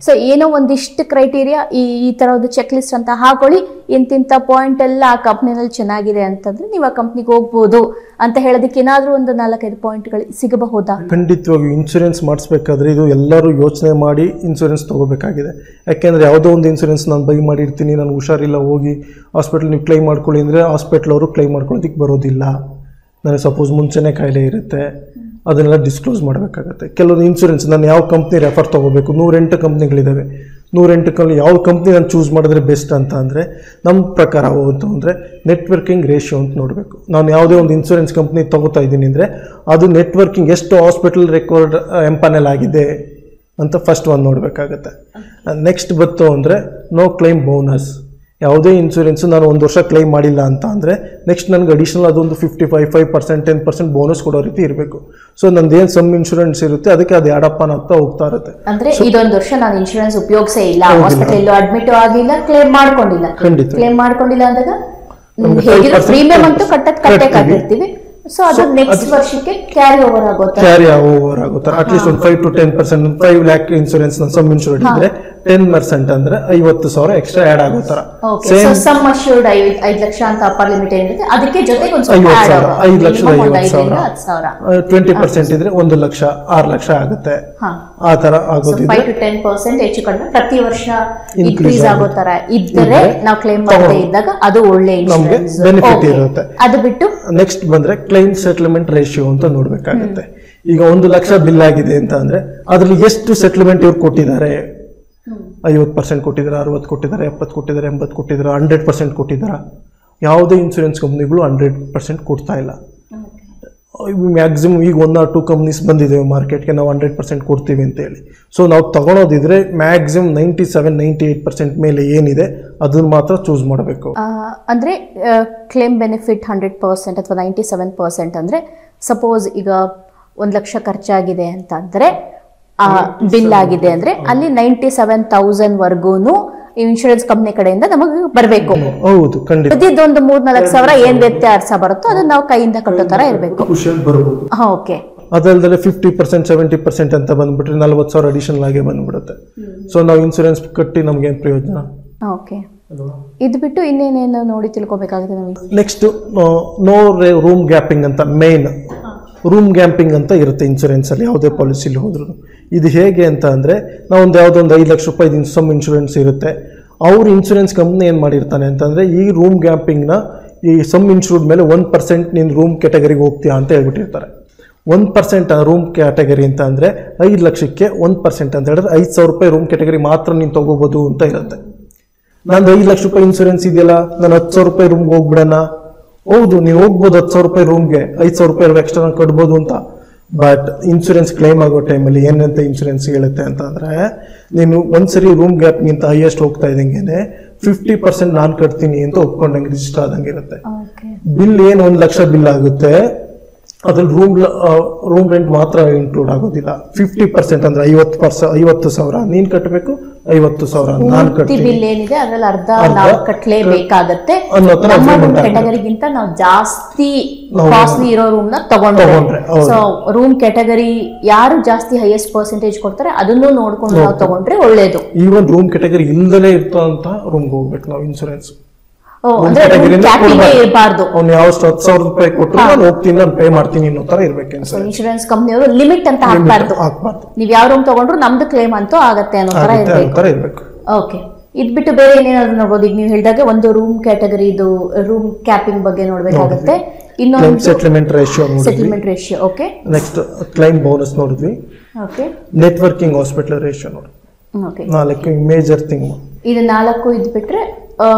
ಸೊ ಏನೋ ಒಂದಿಷ್ಟು ಕ್ರೈಟೀರಿಯಾ ಈ ಥರ ಒಂದು ಚೆಕ್ ಲಿಸ್ಟ್ ಅಂತ ಹಾಕೊಳ್ಳಿ, ಇಂತಿಂಥ ಪಾಯಿಂಟ್ ಎಲ್ಲ ಆ ಕಂಪ್ನಿನಲ್ಲಿ ಚೆನ್ನಾಗಿದೆ ಅಂತಂದ್ರೆ ನೀವು ಆ ಕಂಪ್ನಿಗೆ ಹೋಗ್ಬೋದು ಅಂತ ಹೇಳೋದಕ್ಕೆ ಏನಾದರೂ ಒಂದು 4-5 ಪಾಯಿಂಟ್ಗಳು ಸಿಗಬಹುದಾ? ಖಂಡಿತವಾಗಿ ಇನ್ಶೂರೆನ್ಸ್ ಮಾಡಿಸ್ಬೇಕಾದ್ರೆ ಇದು ಎಲ್ಲರೂ ಯೋಚನೆ ಮಾಡಿ ಇನ್ಶೂರೆನ್ಸ್ ತೊಗೋಬೇಕಾಗಿದೆ. ಯಾಕೆಂದರೆ ಯಾವುದೋ ಒಂದು ಇನ್ಶೂರೆನ್ಸ್ ನಾನು ಬೈ ಮಾಡಿರ್ತೀನಿ, ನನಗೆ ಹುಷಾರಿಲ್ಲ, ಹೋಗಿ ಹಾಸ್ಪಿಟ್ಲ್ ನೀವು ಕ್ಲೈಮ್ ಮಾಡ್ಕೊಳ್ಳಿ ಅಂದರೆ ಹಾಸ್ಪಿಟ್ಲ್ ಅವರು ಕ್ಲೈಮ್ ಮಾಡ್ಕೊಳ್ಳೋದಕ್ಕೆ ಬರೋದಿಲ್ಲ. ನನಗೆ ಸಪೋಸ್ ಮುಂಚೆನೇ ಕಾಯಿಲೆ ಇರುತ್ತೆ, ಅದನ್ನೆಲ್ಲ ಡಿಸ್ಕ್ಲೋಸ್ ಮಾಡಬೇಕಾಗತ್ತೆ. ಕೆಲವೊಂದು ಇನ್ಶೂರೆನ್ಸ್ ನಾನು ಯಾವ ಕಂಪ್ನಿ ರೆಫರ್ ತೊಗೋಬೇಕು, 108 ಕಂಪ್ನಿಗಳಿದ್ದಾವೆ. 108 ಯಾವ ಕಂಪ್ನಿ ನಾನು ಚೂಸ್ ಮಾಡಿದ್ರೆ ಬೆಸ್ಟ್ ಅಂತ ಅಂದರೆ ನಮ್ಮ ಪ್ರಕಾರ ಹೋಯ್ತು ಅಂದರೆ ನೆಟ್ವರ್ಕಿಂಗ್ ರೇಷಿಯೋ ಅಂತ ನೋಡಬೇಕು. ನಾನು ಯಾವುದೇ ಒಂದು ಇನ್ಶೂರೆನ್ಸ್ ಕಂಪ್ನಿ ತೊಗೋತಾ ಇದ್ದೀನಿ ಅಂದರೆ ಅದು ನೆಟ್ವರ್ಕಿಂಗ್ ಎಷ್ಟು ಹಾಸ್ಪಿಟಲ್ ರೆಕಾರ್ಡ್ ಎಂಪಾನೆಲ್ ಆಗಿದೆ ಅಂತ ಫಸ್ಟ್ ಒಂದು ನೋಡಬೇಕಾಗತ್ತೆ. ನೆಕ್ಸ್ಟ್ ಬಂತು ಅಂದರೆ ನೋ ಕ್ಲೈಮ್ ಬೋನಸ್. ಯಾವುದೇ ಇನ್ಶೂರೆನ್ಸು ನಾನು 1 ವರ್ಷ ಕ್ಲೈಮ್ ಮಾಡಿಲ್ಲ ಅಂತ ಅಂದರೆ ನೆಕ್ಸ್ಟ್ ನನಗೆ ಅಡಿಷನಲ್ ಅದೊಂದು 5%, 10% ಬೋನಸ್ ಕೊಡೋ ರೀತಿ ಇರಬೇಕು. ಸೊ ನಂದೇನು ಸಮ್ ಇನ್ಶೂರೆನ್ಸ್ ಇರುತ್ತೆ ಅದಕ್ಕೆ ಅದು ಆಡಪ್ಪ ಅಂತ ಹೋಗ್ತಾ ಇರುತ್ತೆ. ಅಂದ್ರೆ ಇದೊಂದು ವರ್ಷ ನಾನು ಇನ್ಶೂರೆನ್ಸ್ ಉಪಯೋಗಿಸೇ ಇಲ್ಲ, ಹಾಸ್ಪಿಟಲ್ ಅಡ್ಮಿಟ್ ಆಗಿಲ್ಲ, ಕ್ಲೇಮ್ ಮಾಡ್ಕೊಂಡಿಲ್ಲ ಅಂದಾಗ ಪ್ರೀಮಿಯಂ ಅಂತೂ ಕಟ್ಟಕ್ಕಾಗಿರ್ತೀವಿ. ಸೊ ಅದು ನೆಕ್ಸ್ಟ್ ವರ್ಷಕ್ಕೆ ಕ್ಯಾರಿ ಓವರ್ ಆಗುತ್ತೆ. ಅಟ್ಲೀಸ್ಟ್ ಒಂದು 5 to 10%, 5 lakh insurance sum insurance ಇದ್ರೆ 10% ಅಂದ್ರೆ 50,000 ಎಕ್ಸ್ಟ್ರಾ ಆಡ್ ಆಗೋ ತರ. ಸಮ್ ಅಶ್ಯೂರ್ಡ್ 5 ಲಕ್ಷ ಅಂತ ಅಪ್ಪರ್ ಲಿಮಿಟ್ ಏನಿರುತ್ತೆ ಅದಕ್ಕೆ ಜೊತೆಗೆ ಒಂದು 5,50,000, 20% ಇದ್ರೆ 1 ಲಕ್ಷ, 6 ಲಕ್ಷ ಆಗುತ್ತೆ. ಆ ತರ ಆಗೋದಿದೆ. 5 to 10% ಹೆಚ್ಚು ಕಡಿಮೆ ಪ್ರತಿ ವರ್ಷ ಇನ್ಕ್ರೀಸ್ ಆಗೋ ತರ ಇದ್ದರೆ ನಾವು ಕ್ಲೇಮ್ ಮಾಡದೇ ಇದ್ದಾಗ ಅದು ಒಳ್ಳೆ ನಮಗೆ ಬೆನಿಫಿಟ್ ಇರುತ್ತೆ. ಅದು ಬಿಟ್ಟು ನೆಕ್ಸ್ಟ್ ಬಂದ್ರೆ ಕ್ಲೈಮ್ ಸೆಟಲ್ಮೆಂಟ್ ರೇಷಿಯೋ ಅಂತ ನೋಡ್ಬೇಕಾಗತ್ತೆ. ಈಗ 1 ಲಕ್ಷ ಬಿಲ್ ಆಗಿದೆ ಅಂತ ಅಂದ್ರೆ ಅದ್ರಲ್ಲಿ ಎಷ್ಟು ಸೆಟಲ್ಮೆಂಟ್ ಇವ್ರು ಕೊಟ್ಟಿದ್ದಾರೆ, 50% ಕೊಟ್ಟಿದ್ದಾರೆ, 60 ಕೊಟ್ಟಿದ್ದಾರೆ, 70 ಕೊಟ್ಟಿದ್ದಾರೆ, 80 ಕೊಟ್ಟಿದ್ದಾರೆ, 100% ಕೊಟ್ಟಿದ್ದಾರೆ. ಯಾವುದೇ ಇನ್ಶೂರೆನ್ಸ್ ಕಂಪ್ನಿಗಳು 100% ಕೊಡ್ತಾ ಇಲ್ಲ. ಮ್ಯಾಕ್ಸಿಮಮ್ ಈಗ 1 or 2 ಕಂಪ್ನೀಸ್ ಬಂದಿದ್ದೇವೆ ಮಾರ್ಕೆಟ್ಗೆ, ನಾವು 100% ಕೊಡ್ತೀವಿ ಅಂತ ಹೇಳಿ. ಸೊ ನಾವು ತಗೊಳೋದಿದ್ರೆ ಮ್ಯಾಕ್ಸಿಮಮ್ 97-98% ಮೇಲೆ ಏನಿದೆ ಅದನ್ನ ಮಾತ್ರ ಚೂಸ್ ಮಾಡಬೇಕು. ಅಂದರೆ ಕ್ಲೇಮ್ ಬೆನಿಫಿಟ್ 100% ಅಥವಾ 97% ಅಂದರೆ ಸಪೋಸ್ ಈಗ 1 ಲಕ್ಷ ಖರ್ಚಾಗಿದೆ ಅಂತ ಅಂದರೆ ಬಿಲ್ ಆಗಿದೆ ಅಂದರೆ ಅಲ್ಲಿ 97,000 ವರ್ಗೂನು ಇನ್ಶೂರೆನ್ಸ್ ಕಂಪ್ನಿ ಕಡೆಯಿಂದ ನಮಗೆ ಬರಬೇಕು. ಹೌದು, ಖಂಡಿತ. ಒಂದು 3-4 ಸಾವಿರ ಏನ್ ವ್ಯತ್ಯಾಸ ಬರುತ್ತೋ ಅದನ್ನ ನಾವು ಕೈಯಿಂದ ಕಟ್ಟೋ ತರ ಇರಬೇಕು. ಓಕೆ. ಅದಲ್ಲದೆ 50%, 70% ಅಂತ ಬಂದ್ಬಿಟ್ರೆ 40,000 ಅಡಿಷನಲ್ ಆಗಿ ಬಂದ್ಬಿಡುತ್ತೆ. ಸೊ ನಾವು ಇನ್ಶೂರೆನ್ಸ್ ಕಟ್ಟಿ ನಮ್ಗೆ ಏನ್ ಪ್ರಯೋಜನ? ಓಕೆ. ಇದು ಬಿಟ್ಟು ಇನ್ನೇನೇನು ನೋಡಿ ತಿಳ್ಕೊಬೇಕಾಗುತ್ತೆ ನಮಗೆ? ನೆಕ್ಸ್ಟ್ ನೋ ರೂಮ್ ಗ್ಯಾಪಿಂಗ್ ಅಂತ, ಮೇನ್ ರೂಮ್ ಗ್ಯಾಪಿಂಗ್ ಅಂತ ಇರುತ್ತೆ ಇನ್ಶೂರೆನ್ಸ್ ಅಲ್ಲಿ, ಯಾವುದೇ ಪಾಲಿಸಿಲಿ ಹೋದ್ರು. ಇದು ಹೇಗೆ ಅಂತ ಅಂದರೆ ನಾವು ಯಾವುದೋ ಒಂದು 5 ಲಕ್ಷ ರೂಪಾಯಿ ಸಮ್ ಇನ್ಶೂರೆನ್ಸ್ ಇರುತ್ತೆ. ಅವ್ರ ಇನ್ಶೂರೆನ್ಸ್ ಕಂಪ್ನಿ ಏನು ಮಾಡಿರ್ತಾನೆ ಅಂತಂದರೆ ಈ ರೂಮ್ ಗ್ಯಾಪಿಂಗ್ನ ಈ ಸಮ್ ಇನ್ಶೂರ್ಡ್ ಮೇಲೆ 1% ನೀನು ರೂಮ್ ಕ್ಯಾಟಗರಿಗೆ ಹೋಗ್ತೀಯಾ ಅಂತ ಹೇಳ್ಬಿಟ್ಟಿರ್ತಾರೆ. 1% ರೂಮ್ ಕ್ಯಾಟಗರಿ ಅಂತ ಅಂದರೆ 5 ಲಕ್ಷಕ್ಕೆ 1% ಅಂತ ಹೇಳಿದ್ರೆ 5,000 ರೂಪಾಯಿ ರೂಮ್ ಕ್ಯಾಟಗರಿ ಮಾತ್ರ ನೀನು ತೊಗೋಬೋದು ಅಂತ ಇರುತ್ತೆ. ನಂದು 5 ಲಕ್ಷ ರೂಪಾಯಿ ಇನ್ಶೂರೆನ್ಸ್ ಇದೆಯಲ್ಲ, ನಾನು 10,000 ರೂಪಾಯಿ ರೂಮ್ಗೆ ಹೋಗ್ಬಿಡೋಣ. ಹೌದು, ನೀವು ಹೋಗ್ಬೋದು 10,000 ರೂಪಾಯಿ ರೂಮ್ಗೆ, 5,000 ರೂಪಾಯಿ ಎಕ್ಸ್ಟ್ರಾ ಕಟ್ಬೋದು ಅಂತ. ಬಟ್ ಇನ್ಶೂರೆನ್ಸ್ ಕ್ಲೈಮ್ ಆಗೋ ಟೈಮಲ್ಲಿ ಏನಂತ ಇನ್ಶೂರೆನ್ಸ್ ಹೇಳುತ್ತೆ ಅಂತಂದರೆ ನೀನು ಒಂದ್ಸರಿ ರೂಮ್ ಗ್ಯಾಪ್ಗಿಂತ ಹೈಯೆಸ್ಟ್ ಹೋಗ್ತಾ ಇದ್ದಂಗೆ 50% ನಾನು ಕಟ್ತೀನಿ ಅಂತ ಒಪ್ಕೊಂಡಂಗೆ ರಿಜಿಸ್ಟರ್ ಆದಂಗೆ ಇರುತ್ತೆ. ಬಿಲ್ ಏನು 1 ಲಕ್ಷ ಬಿಲ್ ಆಗುತ್ತೆ ಅದ್ರಲ್ಲಿ ರೂಮ್ ರೆಂಟ್ ಮಾತ್ರ ಇನ್ಕ್ಲೂಡ್ ಆಗೋದಿಲ್ಲ. 50% ಅಂದ್ರೆ 50,000 ನೀನ್ ಕಟ್ಟಬೇಕು, 50,000 ನಾನು ಕಟ್ತೀನಿ. ಬಿಲ್ ಏನಿದೆ ಅದ್ರಲ್ಲಿ ಅರ್ಧ ನಾವು ಕಟ್ಟಲೇಬೇಕಾಗತ್ತೆ. ಕ್ಯಾಟಗರಿಗಿಂತ ನಾವು ಜಾಸ್ತಿ ಕಾಸ್ಟ್ಲಿ ಇರೋ ರೂಮ್ ನ ತಗೊಂಡ್ರೆ, ಸೊ ರೂಮ್ ಕ್ಯಾಟಗರಿ ಯಾರು ಜಾಸ್ತಿ ಹೈಯೆಸ್ಟ್ ಪರ್ಸೆಂಟೇಜ್ ಕೊಡ್ತಾರೆ ಅದನ್ನು ನೋಡ್ಕೊಂಡು ನಾವು ತಗೊಂಡ್ರೆ ಒಳ್ಳೇದು. ಈವನ್ ರೂಮ್ ಕ್ಯಾಟಗರಿ ಇಲ್ದಲೇ ಇರ್ತಂತ ರೂಮ್ಗೆ ಹೋಗ್ಬೇಕು ನಾವು. ಇನ್ಸೂರೆನ್ಸ್ ಇರಬಾರ್ದು. ಅವ್ನು ಯಾವ 10,000 ರೂಪಾಯಿ ಕೊಟ್ಟರು ನಾನು ಹೋಗ್ತೀನಿ, ನಾನು ಪೇ ಮಾಡ್ತೀನಿ ಅನ್ನೋ ತರ ಇರ್ಬೇಕು. ಇನ್ಶೂರೆನ್ಸ್ ಕಂಪ್ನಿಯವರು ಲಿಮಿಟ್ ಅಂತ ಹಾಕ್ಬಾರ್ದು. ನೀವ್ ಯಾವ ರೂಮ್ ತಗೊಂಡ್ರು ನಮ್ದು ಕ್ಲೇಮ್ ಅಂತೂ ಆಗತ್ತೆ ಅನ್ನೋ ತರ ಇರ್ಬೇಕು. ಓಕೆ, ಇದ್ ಬಿಟ್ಟು ಬೇರೆ ಏನೇನಾದ್ರು ನೋಡ್ಬೋದು? ಈಗ ನೀವು ಹೇಳಿದಾಗ ಒಂದು ರೂಮ್ ಕ್ಯಾಟಗರಿ ಇದು ರೂಮ್ ಕ್ಯಾಪಿಂಗ್ ಬಗ್ಗೆ ನೋಡ್ಬೇಕಾಗುತ್ತೆ. ಇನ್ನೊಂದು settlement ratio. Okay, next claim bonus ನೋಡಿದ್ವಿ. ಓಕೆ, ನೆಟ್ವರ್ಕಿಂಗ್ ಹಾಸ್ಪಿಟಲ್ ರೇಷಿಯೋ ನೋಡಿ. Okay, 4 major thing. ಇದು 4 ಇದ್ ಬಿಟ್ರೆ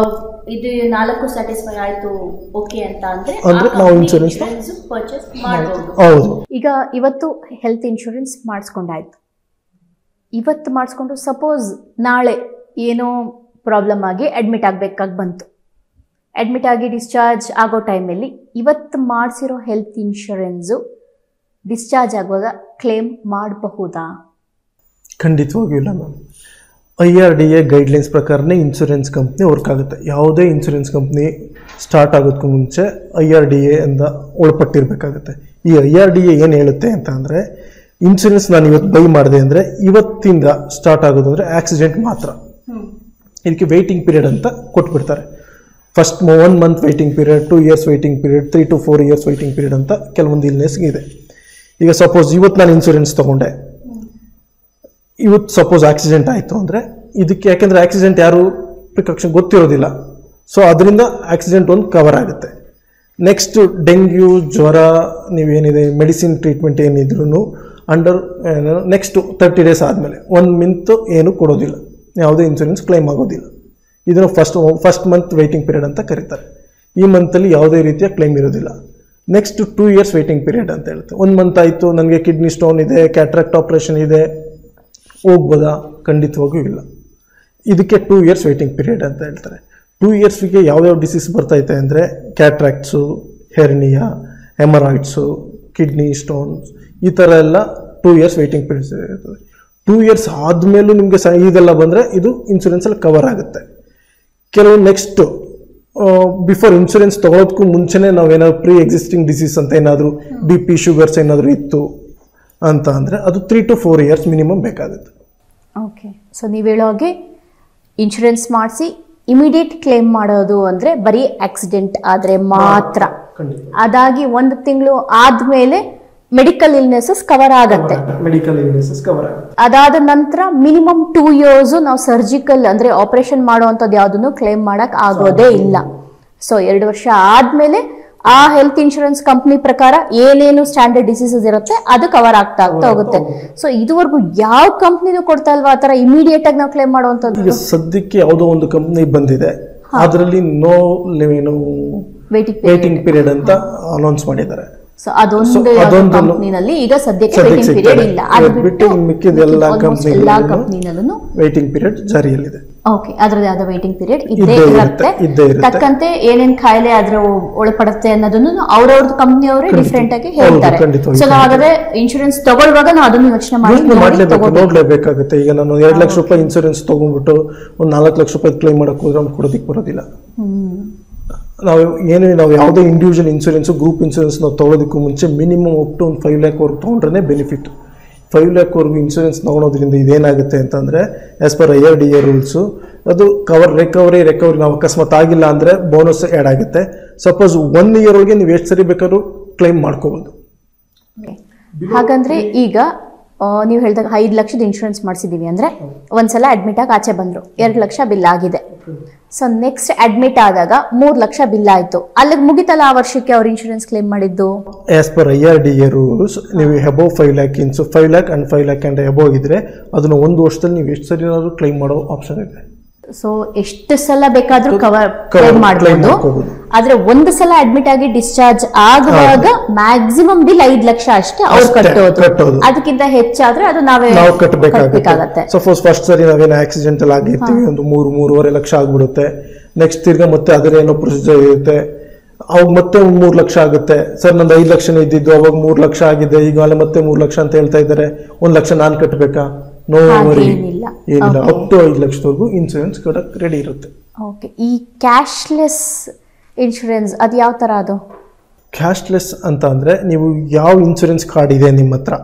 ಇದು 4 ಸ್ಯಾಟಿಸ್ಫೈ ಆಯ್ತು ಓಕೆ ಅಂತ ಅಂದ್ರೆ ನಾವು ಇನ್ಶೂರೆನ್ಸ್ ಪರ್ಚೇಸ್ ಮಾಡಬಹುದು. ಹೌದು. ಈಗ ಇವತ್ತು ಹೆಲ್ತ್ ಇನ್ಶೂರೆನ್ಸ್ ಮಾಡಿಸ್ಕೊಂಡಾಯ್ತು. ಇವತ್ತು ಮಾಡಿಸ್ಕೊಂಡು ಸಪೋಸ್ ನಾಳೆ ಏನೋ ಪ್ರಾಬ್ಲಮ್ ಆಗಿ ಅಡ್ಮಿಟ್ ಆಗಬೇಕಾಗಿ ಬಂತು. ಅಡ್ಮಿಟ್ ಆಗಿ ಡಿಸ್ಚಾರ್ಜ್ ಆಗೋ ಟೈಮಲ್ಲಿ ಇವತ್ತು ಮಾಡಿಸಿರೋ ಹೆಲ್ತ್ ಇನ್ಶೂರೆನ್ಸು ಡಿಸ್ಚಾರ್ಜ್ ಆಗುವಾಗ ಕ್ಲೇಮ್ ಮಾಡಬಹುದಾ? ಖಂಡಿತವಾಗಿಯೂ ಇಲ್ಲ ಮ್ಯಾಮ್. IRDA ಗೈಡ್ಲೈನ್ಸ್ ಪ್ರಕಾರನೇ ಇನ್ಶೂರೆನ್ಸ್ ಕಂಪ್ನಿ ವರ್ಕ್ ಆಗುತ್ತೆ. ಯಾವುದೇ ಇನ್ಶೂರೆನ್ಸ್ ಕಂಪ್ನಿ ಸ್ಟಾರ್ಟ್ ಆಗೋದಕ್ಕೂ ಮುಂಚೆ IRDA ಇಂದ ಒಳಪಟ್ಟಿರಬೇಕಾಗುತ್ತೆ. ಈ IRDA ಏನು ಹೇಳುತ್ತೆ ಅಂತ ಅಂದರೆ, ಇನ್ಶೂರೆನ್ಸ್ ನಾನು ಇವತ್ತು ಬೈ ಮಾಡಿದೆ ಅಂದರೆ ಇವತ್ತಿಂದ ಸ್ಟಾರ್ಟ್ ಆಗೋದು ಅಂದರೆ ಆಕ್ಸಿಡೆಂಟ್ ಮಾತ್ರ. ಇದಕ್ಕೆ ವೆಯ್ಟಿಂಗ್ ಪೀರಿಯಡ್ ಅಂತ ಕೊಟ್ಬಿಡ್ತಾರೆ. First 1 month waiting period, 2 years waiting period, 3 to 4 years waiting period ಅಂತ ಕೆಲವೊಂದು ಇಲ್ನೆಸ್ಗೆ ಇದೆ. ಈಗ ಸಪೋಸ್ ಇವತ್ತು ನಾನು ಇನ್ಶೂರೆನ್ಸ್ ತೊಗೊಂಡೆ, ಇವತ್ತು ಸಪೋಸ್ ಆಕ್ಸಿಡೆಂಟ್ ಆಯಿತು ಅಂದರೆ ಇದಕ್ಕೆ, ಯಾಕೆಂದರೆ ಆಕ್ಸಿಡೆಂಟ್ ಯಾರು ಪ್ರಿಕಾಕ್ಷನ್ ಗೊತ್ತಿರೋದಿಲ್ಲ, ಸೊ ಅದರಿಂದ ಆಕ್ಸಿಡೆಂಟ್ ಒಂದು ಕವರ್ ಆಗುತ್ತೆ. ನೆಕ್ಸ್ಟ್ ಡೆಂಗ್ಯೂ, ಜ್ವರ, ನೀವೇನಿದೆ ಮೆಡಿಸಿನ್ ಟ್ರೀಟ್ಮೆಂಟ್ ಏನಿದ್ರು ಅಂಡರ್ ನೆಕ್ಸ್ಟ್ 30 days ಆದಮೇಲೆ 1 ಮಂತ್ ಏನು ಕೊಡೋದಿಲ್ಲ, ಯಾವುದೇ ಇನ್ಶೂರೆನ್ಸ್ ಕ್ಲೈಮ್ ಆಗೋದಿಲ್ಲ. ಇದನ್ನು ಫಸ್ಟ್ ಮಂತ್ ವೆಯ್ಟಿಂಗ್ ಪೀರಿಯಡ್ ಅಂತ ಕರೀತಾರೆ. ಈ ಮಂತಲ್ಲಿ ಯಾವುದೇ ರೀತಿಯ ಕ್ಲೈಮ್ ಇರೋದಿಲ್ಲ. ನೆಕ್ಸ್ಟ್ 2 years ವೆಯ್ಟಿಂಗ್ ಪೀರಿಯಡ್ ಅಂತ ಹೇಳುತ್ತೆ. 1 ಮಂತ್ ಆಯಿತು, ನನಗೆ ಕಿಡ್ನಿ ಸ್ಟೋನ್ ಇದೆ, ಕ್ಯಾಟ್ರಾಕ್ಟ್ ಆಪ್ರೇಷನ್ ಇದೆ, ಹೋಗ್ಬೋದಾ? ಖಂಡಿತವಾಗೂ ಇಲ್ಲ. ಇದಕ್ಕೆ 2 years ವೆಯ್ಟಿಂಗ್ ಪೀರಿಯಡ್ ಅಂತ ಹೇಳ್ತಾರೆ. 2 yearsಗೆ ಯಾವ್ಯಾವ ಡಿಸೀಸ್ ಬರ್ತೈತೆ ಅಂದರೆ ಕ್ಯಾಟ್ರಾಕ್ಟ್ಸು, ಹೆರ್ನಿಯಾ, ಹೆಮರಾಯ್ಡ್ಸು, ಕಿಡ್ನಿ ಸ್ಟೋನ್ಸ್, ಈ ಥರ ಎಲ್ಲ 2 years ವೆಯ್ಟಿಂಗ್ ಪೀರಿಯಡ್ ಇರ್ತದೆ. 2 years ಆದಮೇಲೂ ನಿಮಗೆ ಇದೆಲ್ಲ ಬಂದರೆ ಇದು ಇನ್ಶೂರೆನ್ಸಲ್ಲಿ ಕವರ್ ಆಗುತ್ತೆ. ಕೆಲವು ನೆಕ್ಸ್ಟ್ ಬಿಫೋರ್ ಇನ್ಶೂರೆನ್ಸ್ ತೊಗೊಳೋದಕ್ಕೂ ಮುಂಚೆನೇ ನಾವೇನಾದ್ರು ಪ್ರೀ ಎಕ್ಸಿಸ್ಟಿಂಗ್ ಡಿಸೀಸ್ ಅಂತ ಏನಾದರೂ BP, ಶುಗರ್ಸ್ ಏನಾದರೂ ಇತ್ತು ಅಂತ ಅಂದರೆ ಅದು 3 to 4 years ಮಿನಿಮಮ್ ಬೇಕಾಗುತ್ತೆ. ಓಕೆ, ಸೊ ನೀವು ಹೇಳೋ ಹಾಗೆ ಇನ್ಶೂರೆನ್ಸ್ ಮಾಡಿಸಿ ಇಮಿಡಿಯೇಟ್ ಕ್ಲೇಮ್ ಮಾಡೋದು ಅಂದರೆ ಬರೀ ಆಕ್ಸಿಡೆಂಟ್ ಆದರೆ ಮಾತ್ರ. ಅದಾಗಿ 1 ತಿಂಗಳು ಆದಮೇಲೆ ಮೆಡಿಕಲ್ ಇಲ್ನೆಸಸ್ ಕವರ್ ಆಗುತ್ತೆ. ಅದಾದ ನಂತರ ಮಿನಿಮಮ್ 2 years ನಾವು ಸರ್ಜಿಕಲ್ ಅಂದರೆ ಆಪರೇಷನ್ ಮಾಡುವಂಥದ್ದು ಯಾವುದನ್ನು ಕ್ಲೇಮ್ ಮಾಡಕ್ ಆಗೋದೇ ಇಲ್ಲ. ಸೊ 2 ವರ್ಷ ಆದಮೇಲೆ ಆ ಹೆಲ್ತ್ ಇನ್ಶೂರೆನ್ಸ್ ಕಂಪ್ನಿ ಪ್ರಕಾರ ಏನೇನು ಸ್ಟ್ಯಾಂಡರ್ಡ್ ಡಿಸೀಸಸ್ ಇರುತ್ತೆ ಅದು ಕವರ್ ಆಗ್ತಾ ಹೋಗುತ್ತೆ. ಸೊ ಇದುವರೆಗೂ ಯಾವ ಕಂಪ್ನಿನೂ ಕೊಡ್ತಾ ಇಲ್ವಾ ಆ ತರ ಇಮಿಡಿಯೇಟ್ ಆಗಿ ನಾವು ಕ್ಲೇಮ್ ಮಾಡುವಂತದ್ದು? ಈಗ ಸದ್ಯಕ್ಕೆ ಯಾವುದೋ ಒಂದು ಕಂಪ್ನಿ ಬಂದಿದೆ, ಅದರಲ್ಲಿ ನೋ ವೇಟಿಂಗ್ ಪೀರಿಯಡ್ ಅಂತ ಅನೌನ್ಸ್ ಮಾಡಿದ್ದಾರೆ. ಸೊ ಅದೊಂದು ಕಂಪ್ನಿನಲ್ಲಿ ಈಗ ಸದ್ಯಕ್ಕೆ ವೇಟಿಂಗ್ ಪೀರಿಯಡ್ ಇಲ್ಲ. ಅದು ಬಿಟ್ಟು ಮಿಕ್ಕಿದ ಎಲ್ಲಾ ಕಂಪ್ನಿಗಳಲ್ಲೂ ವೇಟಿಂಗ್ ಪೀರಿಯಡ್ ಜಾರಿಯಲ್ಲಿದೆ. ಓಕೆ, ಅದರದ್ದು ಯಾವ್ದೋ ವೇಟಿಂಗ್ ಪೀರಿಯಡ್ ಇದ್ದೇ ಇರುತ್ತೆ. ತಕ್ಕಂತೆ ಏನೇನ್ ಕಾಯಿಲೆ ಅದ್ರ ಒಳಪಡುತ್ತೆ ಅನ್ನೋದನ್ನು ಅವ್ರವ್ರದ್ದು ಕಂಪ್ನಿಯವರೇ ಡಿಫ್ರೆಂಟ್ ಆಗಿ ಹೇಳ್ತಾರೆ. ಸೊ ನಾವು ಹಾಗಾದ್ರೆ ಇನ್ಶೂರೆನ್ಸ್ ತಗೊಳ್ಳುವಾಗ ನಾವು ಅದನ್ನು ಯೋಚನೆ ನೋಡ್ಲೇಬೇಕಾಗುತ್ತೆ. ಈಗ ನಾನು 2 ಲಕ್ಷ ರೂಪಾಯಿ ಇನ್ಶೂರೆನ್ಸ್ ತಗೊಂಡ್ಬಿಟ್ಟು ಒಂದು 4 ಲಕ್ಷ ರೂಪಾಯಿ ಕ್ಲೈಮ್ ಮಾಡಕ್ ಹೋದ್ರೆ ಅವ್ನು ಕೊಡೋದಿಕ್ ಬರೋದಿಲ್ಲ. ನಾವು ಯಾವುದೇ ಇಂಡಿವಿಜುವಲ್ ಇನ್ಶೂರೆನ್ಸ್, ಗ್ರೂಪ್ ಇನ್ಶೂರೆನ್ಸ್ ನಾವು ತೊಗೊಳೋದಕ್ಕೂ ಮುಂಚೆ ಮಿನಿಮಮ್ ಅಪ್ ಟು ಒಂದು 5 lakh ವರ್ಗು ತೊಗೊಂಡ್ರೆ ಬೆನಿಫಿಟ್. 5 lakh ವರ್ಗು ಇನ್ಶೂರೆನ್ಸ್ ತೊಗೊಳೋದ್ರಿಂದ ಇದೇನಾಗುತ್ತೆ ಅಂತಂದರೆ, ಆ್ಯಸ್ ಪರ್ IRDA ರೂಲ್ಸು ಅದು ರಿಕವರಿ ನಾವು ಅಕಸ್ಮಾತ್ ಆಗಿಲ್ಲ ಅಂದರೆ ಬೋನಸ್ ಆ್ಯಡ್ ಆಗುತ್ತೆ. ಸಪೋಸ್ 1 year ಒಳಗೆ ನೀವು ಎಷ್ಟು ಸರಿ ಬೇಕಾದ್ರೂ ಕ್ಲೈಮ್ ಮಾಡ್ಕೋಬೋದು. ಹಾಗಂದ್ರೆ ಈಗ ನೀವು ಹೇಳಿದಾಗ 5 ಲಕ್ಷದ ಇನ್ಶೂರೆನ್ಸ್ ಮಾಡಿಸಿದ್ದೀವಿ ಅಂದರೆ ಒಂದ್ಸಲ ಅಡ್ಮಿಟ್ ಆಗಿ ಆಚೆ ಬಂದರು, 2 ಲಕ್ಷ ಬಿಲ್ ಆಗಿದೆ. ಸೊ ನೆಕ್ಸ್ಟ್ ಅಡ್ಮಿಟ್ ಆದಾಗ 3 ಲಕ್ಷ ಬಿಲ್ ಆಯ್ತು, ಅಲ್ಲಿಗೆ ಮುಗಿತಲ್ಲ ಆ ವರ್ಷಕ್ಕೆ ಅವ್ರು ಇನ್ಶೂರೆನ್ಸ್ ಕ್ಲೇಮ್ ಮಾಡಿದ್ದು? ಆಸ್ ಪರ್ IRDA ರೂಲ್ಸ್ ನೀವು above 5 lakh and 5 lakh and above ಇದ್ರೆ ಅದನ್ನು 1 ವರ್ಷದಲ್ಲಿ ನೀವು ಎಷ್ಟು ಸರಿ ಕ್ಲೈಮ್ ಮಾಡೋ ಆಪ್ಷನ್ ಇದೆ. ಸೊ ಎಷ್ಟು ಸಲ ಬೇಕಾದ್ರೂ ಕ್ಲೇಮ್ ಮಾಡಬಹುದು. ಆದ್ರೆ 1 ಸಲ ಅಡ್ಮಿಟ್ ಆಗಿ ಡಿಸ್ಚಾರ್ಜ್ ಆಗುವಾಗ ಮ್ಯಾಕ್ಸಿಮಮ್ ಬಿಲ್ 5 ಲಕ್ಷ ಅಷ್ಟೇ ಅವ್ರು ಕಟ್ಟೋದು. ಅದಕ್ಕಿಂತ ಹೆಚ್ಚಾದ್ರೆ ಅದು ನಾವೇ ಕಟ್ಟಬೇಕಾಗತ್ತೆ. ಸಪೋಸ್ ಫಸ್ಟ್ ಸರಿ ನಾವೇನು ಆಕ್ಸಿಡೆಂಟ್ ಅಲ್ಲಿ ಆಗಿರ್ತೀವಿ, ಒಂದು 3-3.5 ಲಕ್ಷ ಆಗ್ಬಿಡುತ್ತೆ. ನೆಕ್ಸ್ಟ್ ತಿರ್ಗಾ ಮತ್ತೆ ಅದರ ಏನೋ ಪ್ರೊಸೀಜರ್ ಇರುತ್ತೆ, ಅವಾಗ ಮತ್ತೆ 3 ಲಕ್ಷ ಆಗುತ್ತೆ ಸರ್, ನಂದು 5 ಲಕ್ಷನೇ ಇದ್ದಿದ್ದು, ಅವಾಗ 3 ಲಕ್ಷ ಆಗಿದೆ, ಈಗ ಅಲ್ಲೇ ಮತ್ತೆ 3 ಲಕ್ಷ ಅಂತ ಹೇಳ್ತಾ ಇದ್ದಾರೆ, 1 ಲಕ್ಷ ನಾನು ಕಟ್ಟಬೇಕಾ? ನೋ ವರಿ, ಏನಿಲ್ಲ, ಅಪ್ ಟು 5 ಲಕ್ಷದವರೆಗೂ ಇನ್ಸೂರೆನ್ಸ್ ಕೊಡಕ್ಕೆ ರೆಡಿ ಇರುತ್ತೆ. ಓಕೆ, ಈ ಕ್ಯಾಶ್ಲೆಸ್ ಇನ್ಶೂರೆನ್ಸ್ ಅದು ಯಾವ ಥರ? ಅದು ಕ್ಯಾಶ್ಲೆಸ್ ಅಂತ ಅಂದರೆ ನೀವು ಯಾವ ಇನ್ಸೂರೆನ್ಸ್ ಕಾರ್ಡ್ ಇದೆ ನಿಮ್ಮ ಹತ್ರ,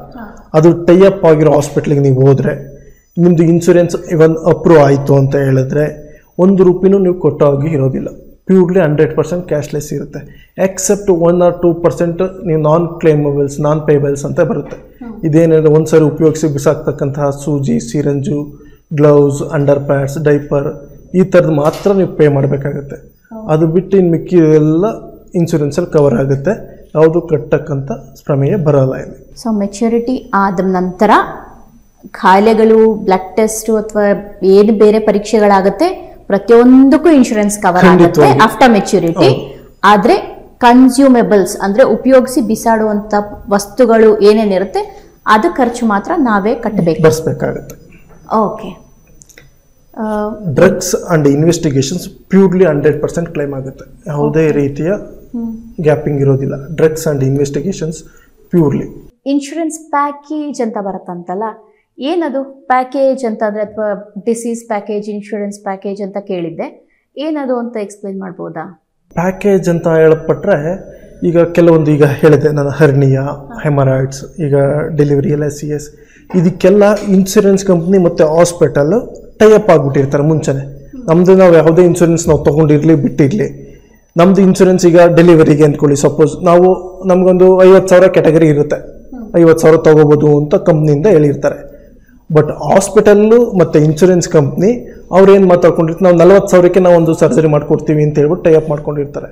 ಅದು ಟೈ ಅಪ್ ಆಗಿರೋ ಹಾಸ್ಪಿಟ್ಲಿಗೆ ನೀವು ಹೋದರೆ ನಿಮ್ಮದು ಇನ್ಸೂರೆನ್ಸ್ ಇವನ್ ಅಪ್ರೂವ್ ಆಯಿತು ಅಂತ ಹೇಳಿದ್ರೆ 1 ರೂಪಾಯಿನೂ ನೀವು ಕೊಟ್ಟೋ ಹೋಗಿ ಇರೋದಿಲ್ಲ. ಪ್ಯೂರ್ಲಿ 100% ಕ್ಯಾಶ್ಲೆಸ್ ಇರುತ್ತೆ. ಎಕ್ಸೆಪ್ಟ್ 1 or 2% ನೀವು ನಾನ್ ಕ್ಲೇಮಬಲ್ಸ್, ನಾನ್ ಪೇಬಲ್ಸ್ ಅಂತ ಬರುತ್ತೆ. ಇದೇನಿದೆ, ಒಂದು ಸಾರಿ ಉಪಯೋಗಿಸಿ ಬಿಸಾಕ್ತಕ್ಕಂತಹ ಸೂಜಿ, ಸಿರಂಜು, ಗ್ಲೌಸ್, ಅಂಡರ್ ಪ್ಯಾಡ್ಸ್, ಡೈಪರ್ ಈ ಥರದ್ದು ಮಾತ್ರ ನೀವು ಪೇ ಮಾಡಬೇಕಾಗುತ್ತೆ. ಅದು ಬಿಟ್ಟು ಇನ್ನು ಮಿಕ್ಕಿದೆಲ್ಲ ಇನ್ಶೂರೆನ್ಸಲ್ಲಿ ಕವರ್ ಆಗುತ್ತೆ, ಯಾವುದು ಕಟ್ಟಕ್ಕಂಥ ಪ್ರಮೇಯ ಬರಲ್ಲ ಇಲ್ಲಿ. ಸೊ ಮೆಚ್ಯೂರಿಟಿ ಆದ ನಂತರ ಖಾಯಿಲೆಗಳು, ಬ್ಲಡ್ ಟೆಸ್ಟು ಅಥವಾ ಏನು ಬೇರೆ ಪರೀಕ್ಷೆಗಳಾಗುತ್ತೆ ಪ್ರತಿಯೊಂದಕ್ಕೂ ಇನ್ಶೂರೆನ್ಸ್ ಕವರ್ ಆಗುತ್ತೆ ಆಫ್ಟರ್ ಮೆಚ್ಯೂರಿಟಿ. ಆದರೆ ಕನ್ಸ್ಯೂಮೇಬಲ್ಸ್ ಅಂದರೆ ಉಪಯೋಗಿಸಿ ಬಿಸಾಡುವಂಥ ವಸ್ತುಗಳು ಏನೇನಿರುತ್ತೆ ಅದು ಖರ್ಚು ಮಾತ್ರ ನಾವೇ ಬರ್ಸ್ಬೇಕಾಗುತ್ತೆ. Okay. Drugs and investigations purely 100% claim ಆಗುತ್ತೆ. ಯಾವುದೇ ರೀತಿಯ ಗ್ಯಾಪಿಂಗ್ ಇರೋದಿಲ್ಲ. Drugs and investigations purely. Insurance package ಅಂತ ಬರುತ್ತಂತಲ್ಲ, ಏನದು ಪ್ಯಾಕೇಜ್ ಅಂತ ಅಂದರೆ, ಅಥವಾ ಡಿಸೀಸ್ ಪ್ಯಾಕೇಜ್, ಇನ್ಶೂರೆನ್ಸ್ ಪ್ಯಾಕೇಜ್ ಅಂತ ಕೇಳಿದ್ದೆ, ಏನದು ಅಂತ ಎಕ್ಸ್ಪ್ಲೈನ್ ಮಾಡ್ಬೋದಾ? ಪ್ಯಾಕೇಜ್ ಅಂತ ಹೇಳಪಟ್ರೆ ಈಗ ಕೆಲವೊಂದು, ಈಗ ಹೇಳಿದೆ ನಾನು, ಹರ್ನಿಯಾ, ಹೆಮರಾಯ್ಡ್ಸ್, ಈಗ ಡೆಲಿವರಿ, LICS, ಇದಕ್ಕೆಲ್ಲ ಇನ್ಶೂರೆನ್ಸ್ ಕಂಪ್ನಿ ಮತ್ತು ಹಾಸ್ಪಿಟಲ್ ಟೈ ಅಪ್ ಆಗಿಬಿಟ್ಟಿರ್ತಾರೆ ಮುಂಚೆನೆ. ನಮ್ಮದು ನಾವು ಯಾವುದೇ ಇನ್ಶೂರೆನ್ಸ್ ನಾವು ತೊಗೊಂಡಿರಲಿ ಬಿಟ್ಟಿರಲಿ, ನಮ್ಮದು ಇನ್ಶೂರೆನ್ಸ್ ಈಗ ಡೆಲಿವರಿಗೆ ಅಂದ್ಕೊಳ್ಳಿ, ಸಪೋಸ್ ನಾವು ನಮಗೊಂದು 50,000 ಕ್ಯಾಟಗರಿ ಇರುತ್ತೆ, 50,000 ತೊಗೋಬೋದು ಅಂತ ಕಂಪ್ನಿಯಿಂದ ಹೇಳಿರ್ತಾರೆ. ಬಟ್ ಹಾಸ್ಪಿಟಲ್ಲು ಮತ್ತು ಇನ್ಶೂರೆನ್ಸ್ ಕಂಪ್ನಿ ಅವ್ರು ಏನು ಮಾತಾಡ್ಕೊಂಡಿರ್ತಾರೆ, ನಾವು 40,000ಕ್ಕೆ ನಾವು ಒಂದು ಸರ್ಜರಿ ಮಾಡ್ಕೊಡ್ತೀವಿ ಅಂತ ಹೇಳ್ಬಿಟ್ಟು ಟೈ ಅಪ್ ಮಾಡ್ಕೊಂಡಿರ್ತಾರೆ.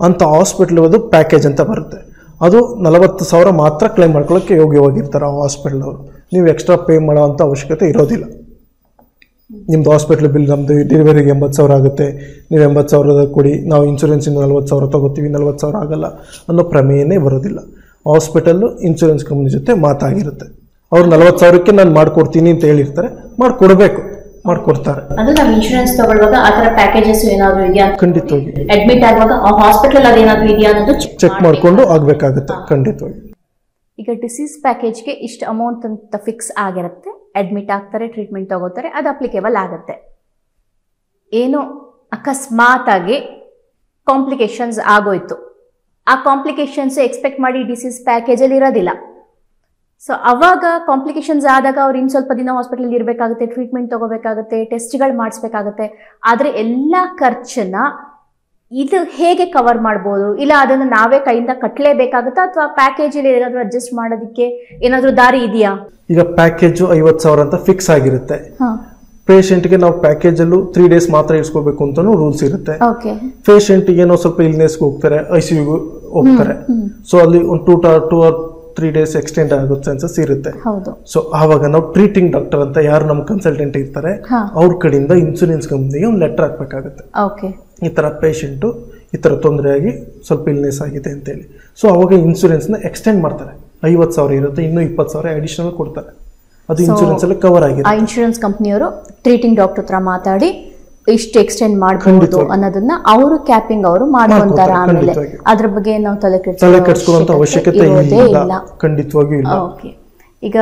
ಅಂಥ ಹಾಸ್ಪಿಟ್ಲ್ ಅದು ಪ್ಯಾಕೇಜ್ ಅಂತ ಬರುತ್ತೆ. ಅದು 40,000 ಮಾತ್ರ ಕ್ಲೈಮ್ ಮಾಡ್ಕೊಳ್ಳೋಕ್ಕೆ ಯೋಗ್ಯವಾಗಿರ್ತಾರೆ ಆ ಹಾಸ್ಪಿಟ್ಲವರು. ನೀವು ಎಕ್ಸ್ಟ್ರಾ ಪೇ ಮಾಡೋ ಅಂಥ ಅವಶ್ಯಕತೆ ಇರೋದಿಲ್ಲ. ನಿಮ್ಮದು ಹಾಸ್ಪಿಟ್ಲ್ ಬಿಲ್, ನಮ್ಮದು ಡೆಲಿವರಿಗೆ 80,000 ಆಗುತ್ತೆ, ನೀವು 80,000 ಕೊಡಿ, ನಾವು ಇನ್ಶೂರೆನ್ಸಿಂದ 40,000 ತೊಗೋತೀವಿ, 40,000 ಆಗಲ್ಲ ಅನ್ನೋ ಪ್ರಮೇಯನೇ ಬರೋದಿಲ್ಲ. ಹಾಸ್ಪಿಟಲ್ಲು ಇನ್ಶೂರೆನ್ಸ್ ಕಂಪ್ನಿ ಜೊತೆ ಮಾತಾಗಿರುತ್ತೆ. ಅವ್ರು 40,000ಕ್ಕೆ ನಾನು ಮಾಡ್ಕೊಡ್ತೀನಿ ಅಂತ ಹೇಳಿರ್ತಾರೆ, ಮಾಡಿಕೊಡ್ಬೇಕು, ಮಾಡಿಕೊಡ್ತಾರೆ. ಅದು ನಾವು ಇನ್ಶೂರೆನ್ಸ್ ತಗೊಳ್ಳುವಾಗ ಆ ಥರ ಪ್ಯಾಕೇಜಸ್ ಏನಾದರೂ ಇದೆಯಾ? ಖಂಡಿತವಾಗಿ. ಅಡ್ಮಿಟ್ ಆಗುವಾಗ ಆ ಹಾಸ್ಪಿಟಲ್ ಅದೇನಾದರೂ ಇದೆಯಾ ಅನ್ನೋದು ಚೆಕ್ ಮಾಡಿಕೊಂಡು ಆಗಬೇಕಾಗುತ್ತೆ. ಖಂಡಿತವಾಗಿ. ಈಗ ಡಿಸೀಸ್ ಪ್ಯಾಕೇಜ್ಗೆ ಇಷ್ಟು ಅಮೌಂಟ್ ಅಂತ ಫಿಕ್ಸ್ ಆಗಿರುತ್ತೆ, ಅಡ್ಮಿಟ್ ಆಗ್ತಾರೆ, ಟ್ರೀಟ್ಮೆಂಟ್ ತಗೋತಾರೆ, ಅದು ಅಪ್ಲಿಕೇಬಲ್ ಆಗುತ್ತೆ. ಏನೋ ಅಕಸ್ಮಾತ್ ಆಗಿ ಕಾಂಪ್ಲಿಕೇಶನ್ಸ್ ಆಗೋಯ್ತು, ಆ ಕಾಂಪ್ಲಿಕೇಶನ್ಸ್ ಎಕ್ಸ್ಪೆಕ್ಟ್ ಮಾಡಿ ಡಿಸೀಸ್ ಪ್ಯಾಕೇಜಲ್ಲಿ ಇರೋದಿಲ್ಲ. ಸೊ ಅವಾಗ ಕಾಂಪ್ಲಿಕೇಶನ್ಸ್ ಆದಾಗ ಅವ್ರು ಇನ್ನು ಸ್ವಲ್ಪ ದಿನ ಹಾಸ್ಪಿಟಲ್ ಇರಬೇಕಾಗುತ್ತೆ, ಟ್ರೀಟ್ಮೆಂಟ್ ತಗೋಬೇಕಾಗುತ್ತೆ, ಟೆಸ್ಟ್ಗಳು ಮಾಡಿಸ್ಬೇಕಾಗುತ್ತೆ. ಆದರೆ ಎಲ್ಲ ಖರ್ಚನ್ನ ಇದು ಹೇಗೆ ಕವರ್ ಮಾಡ್ಬೋದು? ಇಲ್ಲ ಅದನ್ನು ನಾವೇ ಕೈಯಿಂದ ಕಟ್ಟಲೇಬೇಕಾಗುತ್ತಾ, ಅಥವಾ ಪ್ಯಾಕೇಜಲ್ಲಿ ಏನಾದರೂ ಅಡ್ಜಸ್ಟ್ ಮಾಡೋದಕ್ಕೆ ಏನಾದರೂ ದಾರಿ ಇದೆಯಾ? ಈಗ ಪ್ಯಾಕೇಜು 50,000 ಅಂತ ಫಿಕ್ಸ್ ಆಗಿರುತ್ತೆ. ಪೇಷಂಟ್ಗೆ ನಾವು ಪ್ಯಾಕೇಜಲ್ಲೂ 3 days ಮಾತ್ರ ಇರಿಸ್ಕೋಬೇಕು ಅಂತಲೂ ರೂಲ್ಸ್ ಇರುತ್ತೆ. ಪೇಷಂಟ್ಗೆ ಏನೋ ಸ್ವಲ್ಪ ಇಲ್ನೆಸ್ಗೆ ಹೋಗ್ತಾರೆ, ICUಗೆ ಹೋಗ್ತಾರೆ, ಸೊ ಅಲ್ಲಿ ಒಂದು 2 or 3 days ಎಕ್ಸ್ಟೆಂಡ್ ಆಗೋ ಚಾನ್ಸಸ್ ಇರುತ್ತೆ. ಸೊ ಆವಾಗ ನಾವು ಟ್ರೀಟಿಂಗ್ ಡಾಕ್ಟರ್ ಅಂತ ಯಾರು ನಮ್ಮ ಕನ್ಸಲ್ಟೆಂಟ್ ಇರ್ತಾರೆ ಅವ್ರ ಕಡೆಯಿಂದ ಇನ್ಶೂರೆನ್ಸ್ ಕಂಪ್ನಿಗೆ ಒಂದು ಲೆಟರ್ ಹಾಕ್ಬೇಕಾಗುತ್ತೆ. ಈ ಥರ ಪೇಷಂಟು ಈ ಥರ ತೊಂದರೆಯಾಗಿ ಸ್ವಲ್ಪ ಇಲ್ನೆಸ್ ಆಗಿದೆ ಅಂತೇಳಿ. ಸೊ ಅವಾಗ ಇನ್ಶೂರೆನ್ಸ್ನ ಎಕ್ಸ್ಟೆಂಡ್ ಮಾಡ್ತಾರೆ. 50,000 ಇರುತ್ತೆ, ಇನ್ನೂ 20,000 ಅಡಿಷನಲ್ ಕೊಡ್ತಾರೆ. ಅದು ಇನ್ಶೂರೆನ್ಸ್ ಅಲ್ಲಿ ಕವರ್ ಆಗಿದೆ. ಆ ಇನ್ಶೂರೆನ್ಸ್ ಕಂಪ್ನಿಯವರು ಟ್ರೀಟಿಂಗ್ ಡಾಕ್ಟರ್ ಹತ್ರ ಮಾತಾಡಿ ಇಷ್ಟು ಎಕ್ಸ್ಟೆಂಡ್ ಮಾಡಬಹುದು ಅನ್ನೋದನ್ನ ಅವರು ಕ್ಯಾಪಿಂಗ್ ಅವರು ಮಾಡ್ಕೊಂತಾರೆ. ಆಮೇಲೆ ಅದ್ರ ಬಗ್ಗೆ ನಾವು ತಲೆ ಕೆಡಿಸ್ಕೊಳ್ಳುವಂತ ಅವಶ್ಯಕತೆ ಇಲ್ಲ. ಖಂಡಿತವಾಗಿಯೂ ಇಲ್ಲ. ಓಕೆ, ಈಗ